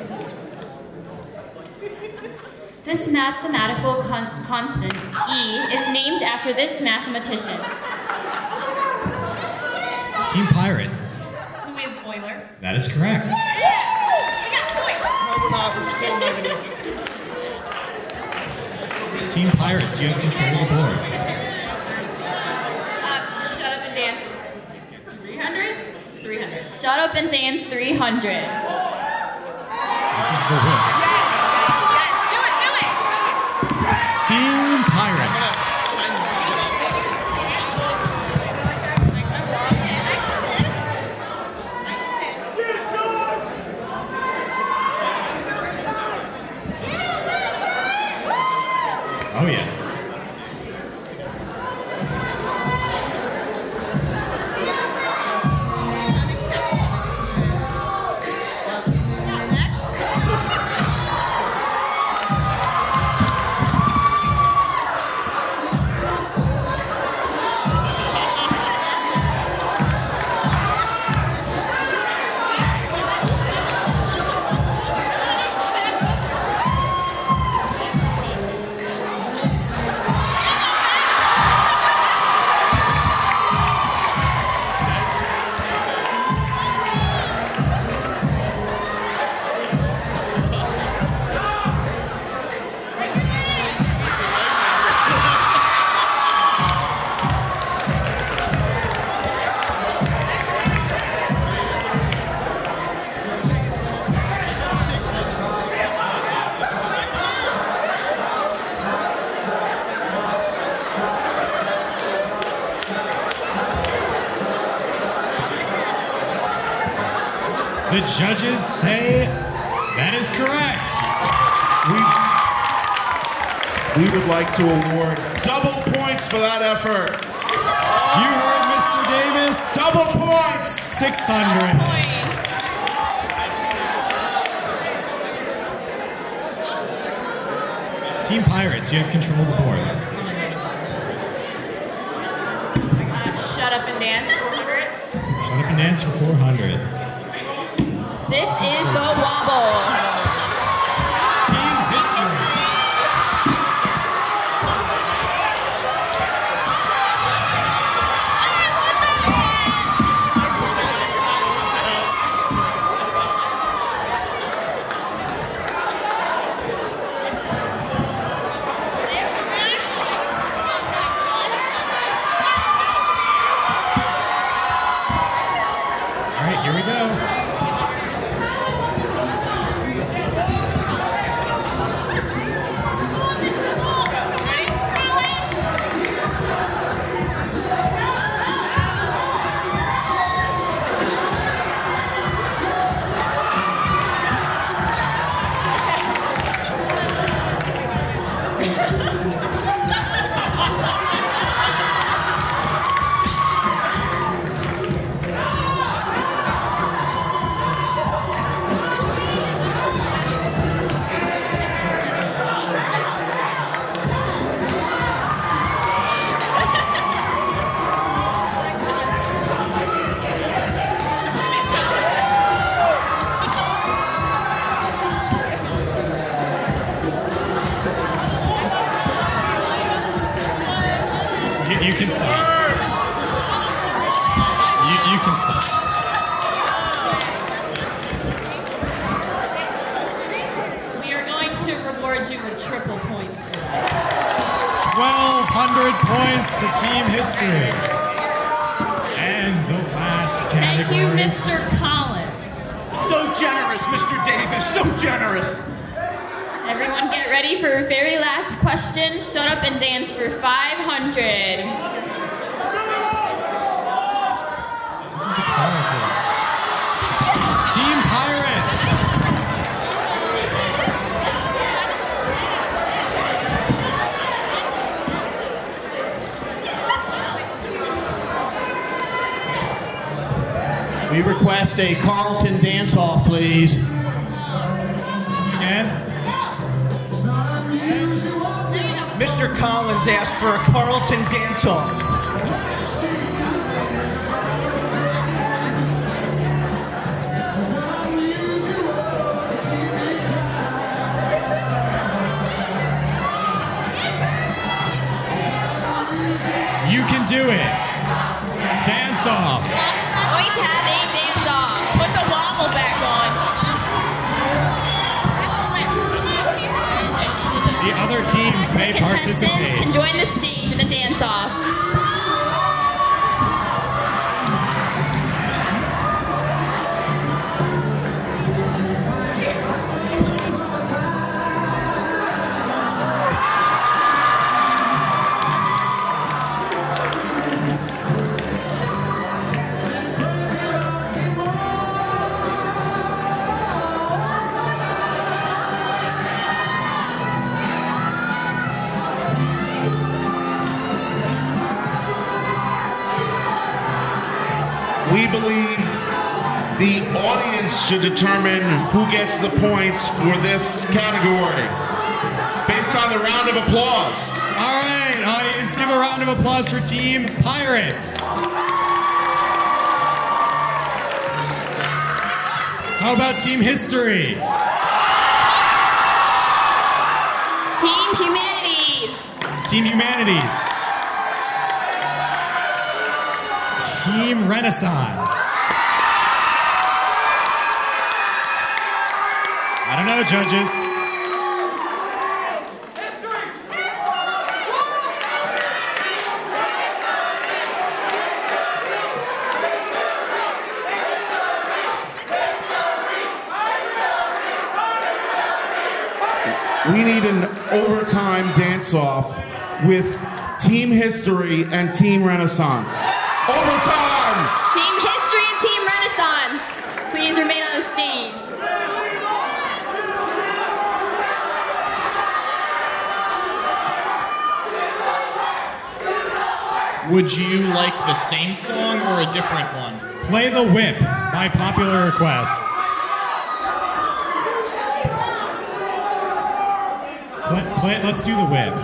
This mathematical constant, E, is named after this mathematician. Team Pirates. Who is Euler? That is correct. No, we're not. We're still negative. Team Pirates, you have control of the board. Shut up and dance. 300? 300. Shut up and dance 300. This is the win. Team Pirates. Oh yeah. The judges say that is correct. We would like to award double points for that effort. You heard Mr. Davis. Double points. 600. Team Pirates, you have control of the board. Shut up and dance 400. Shut up and dance for 400. This is the wobble. Team History. All right, here we go. You can stop. You can stop. We are going to reward you with triple points for that. 1,200 points to Team History. And the last Thank you, category. Mr. Collins. So generous, Mr. Davis. So generous. Everyone get ready for your very last question. Shut up and dance for 500. This is the Pirates. Team Pirates. request a Carlton dance-off, please. Again? Mr. Collins asked for a Carlton dance-off. You can do it. Dance off. Going to have a dance off. Put the wobble back on. The other teams may Contestants participate. can join the stage in the dance off. We believe the audience should determine who gets the points for this category based on the round of applause. All right, audience, give a round of applause for Team Pirates. How about Team History? Team Humanities. Team Humanities. Team Renaissance. I don't know, judges. We need an overtime dance-off with Team History and Team Renaissance. Overtime! Team History and Team Renaissance. Please remain on the stage. Would you like the same song or a different one? Play the Whip by popular request. Let's do the Whip.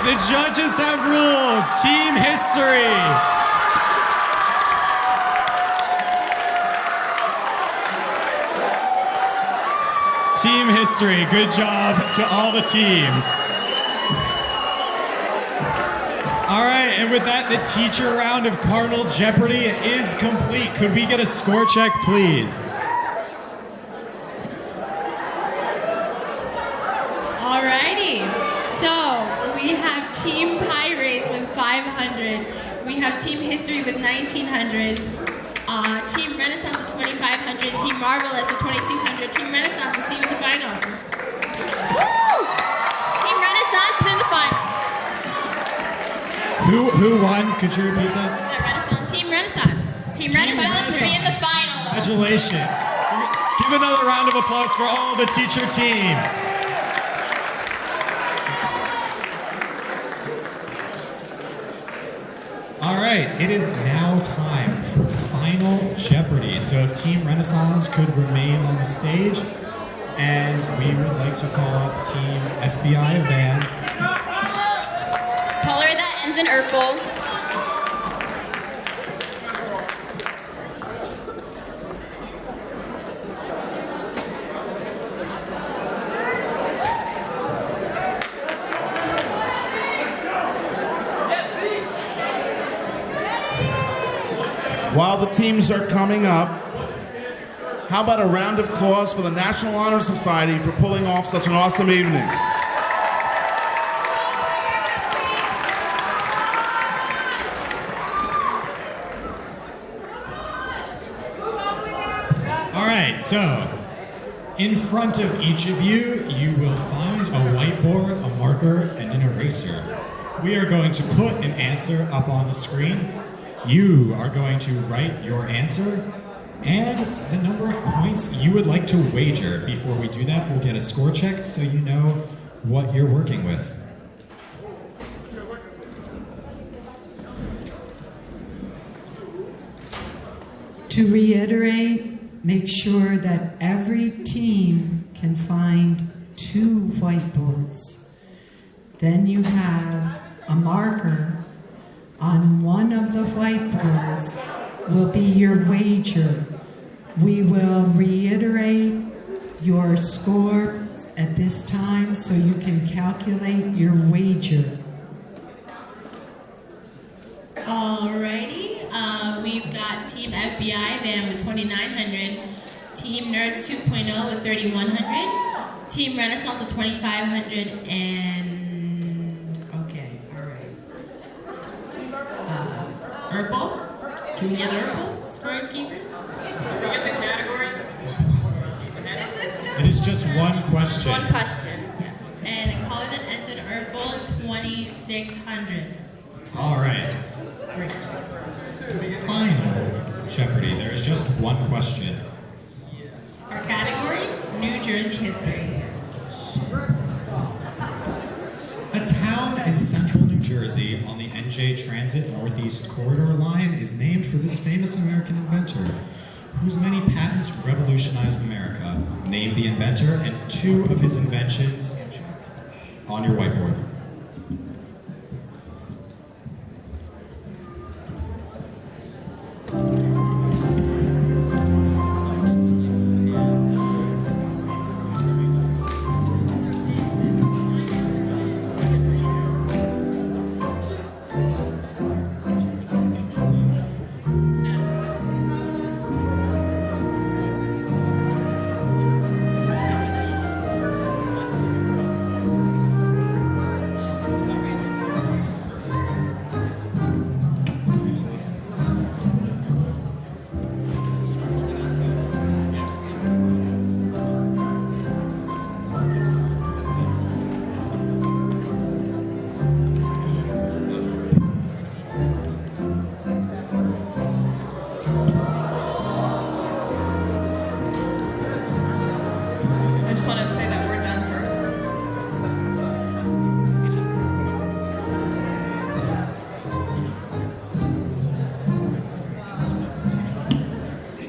The judges have ruled Team History. Team History, good job to all the teams. All right, and with that, the teacher round of Cardinal Jeopardy is complete. Could we get a score check, please? Alrighty, so we have Team Pirates with 500. We have Team History with 1900. Team Renaissance with 2500. Team Marvelous with 2200. Team Renaissance will see you in the final. Woo! Team Renaissance is in the final. Who won? Could you repeat that? Is that Renaissance? Team Renaissance. Team Renaissance will be in the final. Congratulations. Give another round of applause for all the teacher teams. All right, it is now time for Final Jeopardy. So if Team Renaissance could remain on the stage, and we would like to call up Team FBI Van. Color that ends in purple. While the teams are coming up, how about a round of applause for the National Honor Society for pulling off such an awesome evening? All right, so in front of each of you, you will find a whiteboard, a marker, and an eraser. We are going to put an answer up on the screen. You are going to write your answer and the number of points you would like to wager. Before we do that, we'll get a score check so you know what you're working with. To reiterate, make sure that every team can find 2 whiteboards. Then you have a marker on one of the whiteboards will be your wager. We will reiterate your scores at this time so you can calculate your wager. Alrighty, we've got Team FBI Van with 2,900, Team Nerds 2.0 with 3,100, Team Renaissance with 2,500, and okay, alright. Urkel? Can we get Urkel? Scorekeepers? Can we get the category? It is just one question. One question, yes. And a caller that ends in Urkel, 2,600. All right. Great. Final Jeopardy. There is just one question. Our category, New Jersey history. A town in central New Jersey on the NJ Transit Northeast Corridor line is named for this famous American inventor, whose many patents revolutionized America. Name the inventor and 2 of his inventions on your whiteboard. I just want to say that we're done first.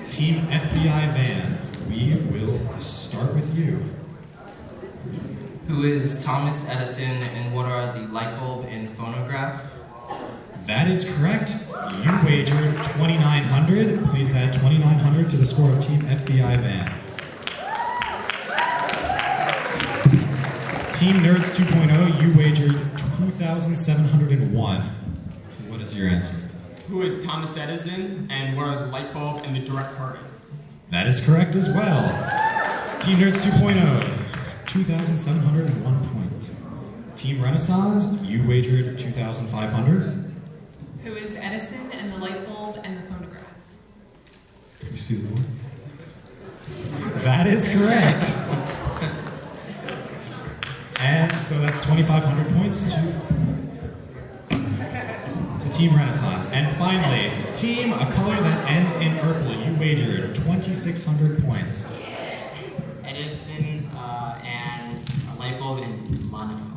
Team FBI Van, we will start with you. Who is Thomas Edison and what are the light bulb and phonograph? That is correct. You wagered 2,900. Please add 2,900 to the score of Team FBI Van. Team Nerds 2.0, you wagered 2,701. What is your answer? Who is Thomas Edison, and what are the light bulb and the direct current? That is correct as well. Team Nerds 2.0, 2,701 points. Team Renaissance, you wagered 2,500. Who is Edison and the light bulb and the phonograph? You see the one? That is correct. And so that's 2,500 points to Team Renaissance. And finally, Team A Color That Ends in Purple, you wagered 2,600 points. Edison and a light bulb and monophone.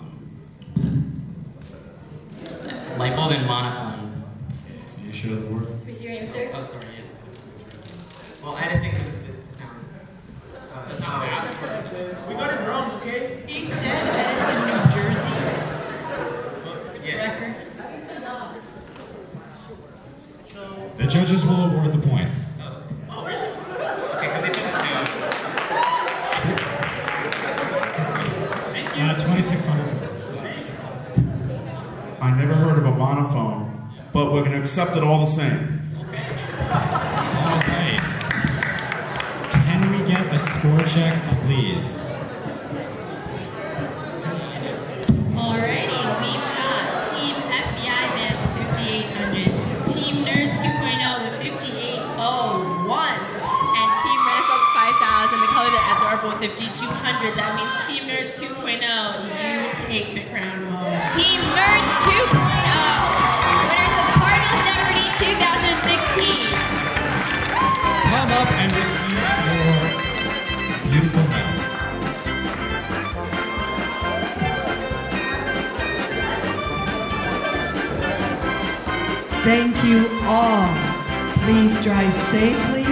Light bulb and monophone. You sure the word? Who's your answer? Oh, sorry. Yeah. Well, Edison because it's the town. That's not fast. We got it wrong, okay? He said Edison, New Jersey. Yeah. Record. The judges will award the points. Oh, really? Okay, because they put the 2,600 points. I never heard of a monophone, but we're going to accept it all the same. Okay. score check, please. Alrighty, we've got Team FBI Vance 5800, Team Nerds 2.0 with 5801, and Team Renaissance 5000. The color that adds are both 5200. That means Team Nerds 2.0, you take the crown home. Team Nerds 2.0, winners of Cardinal Jeopardy 2016. Come up and receive your beautiful medals. Thank you all. Please drive safely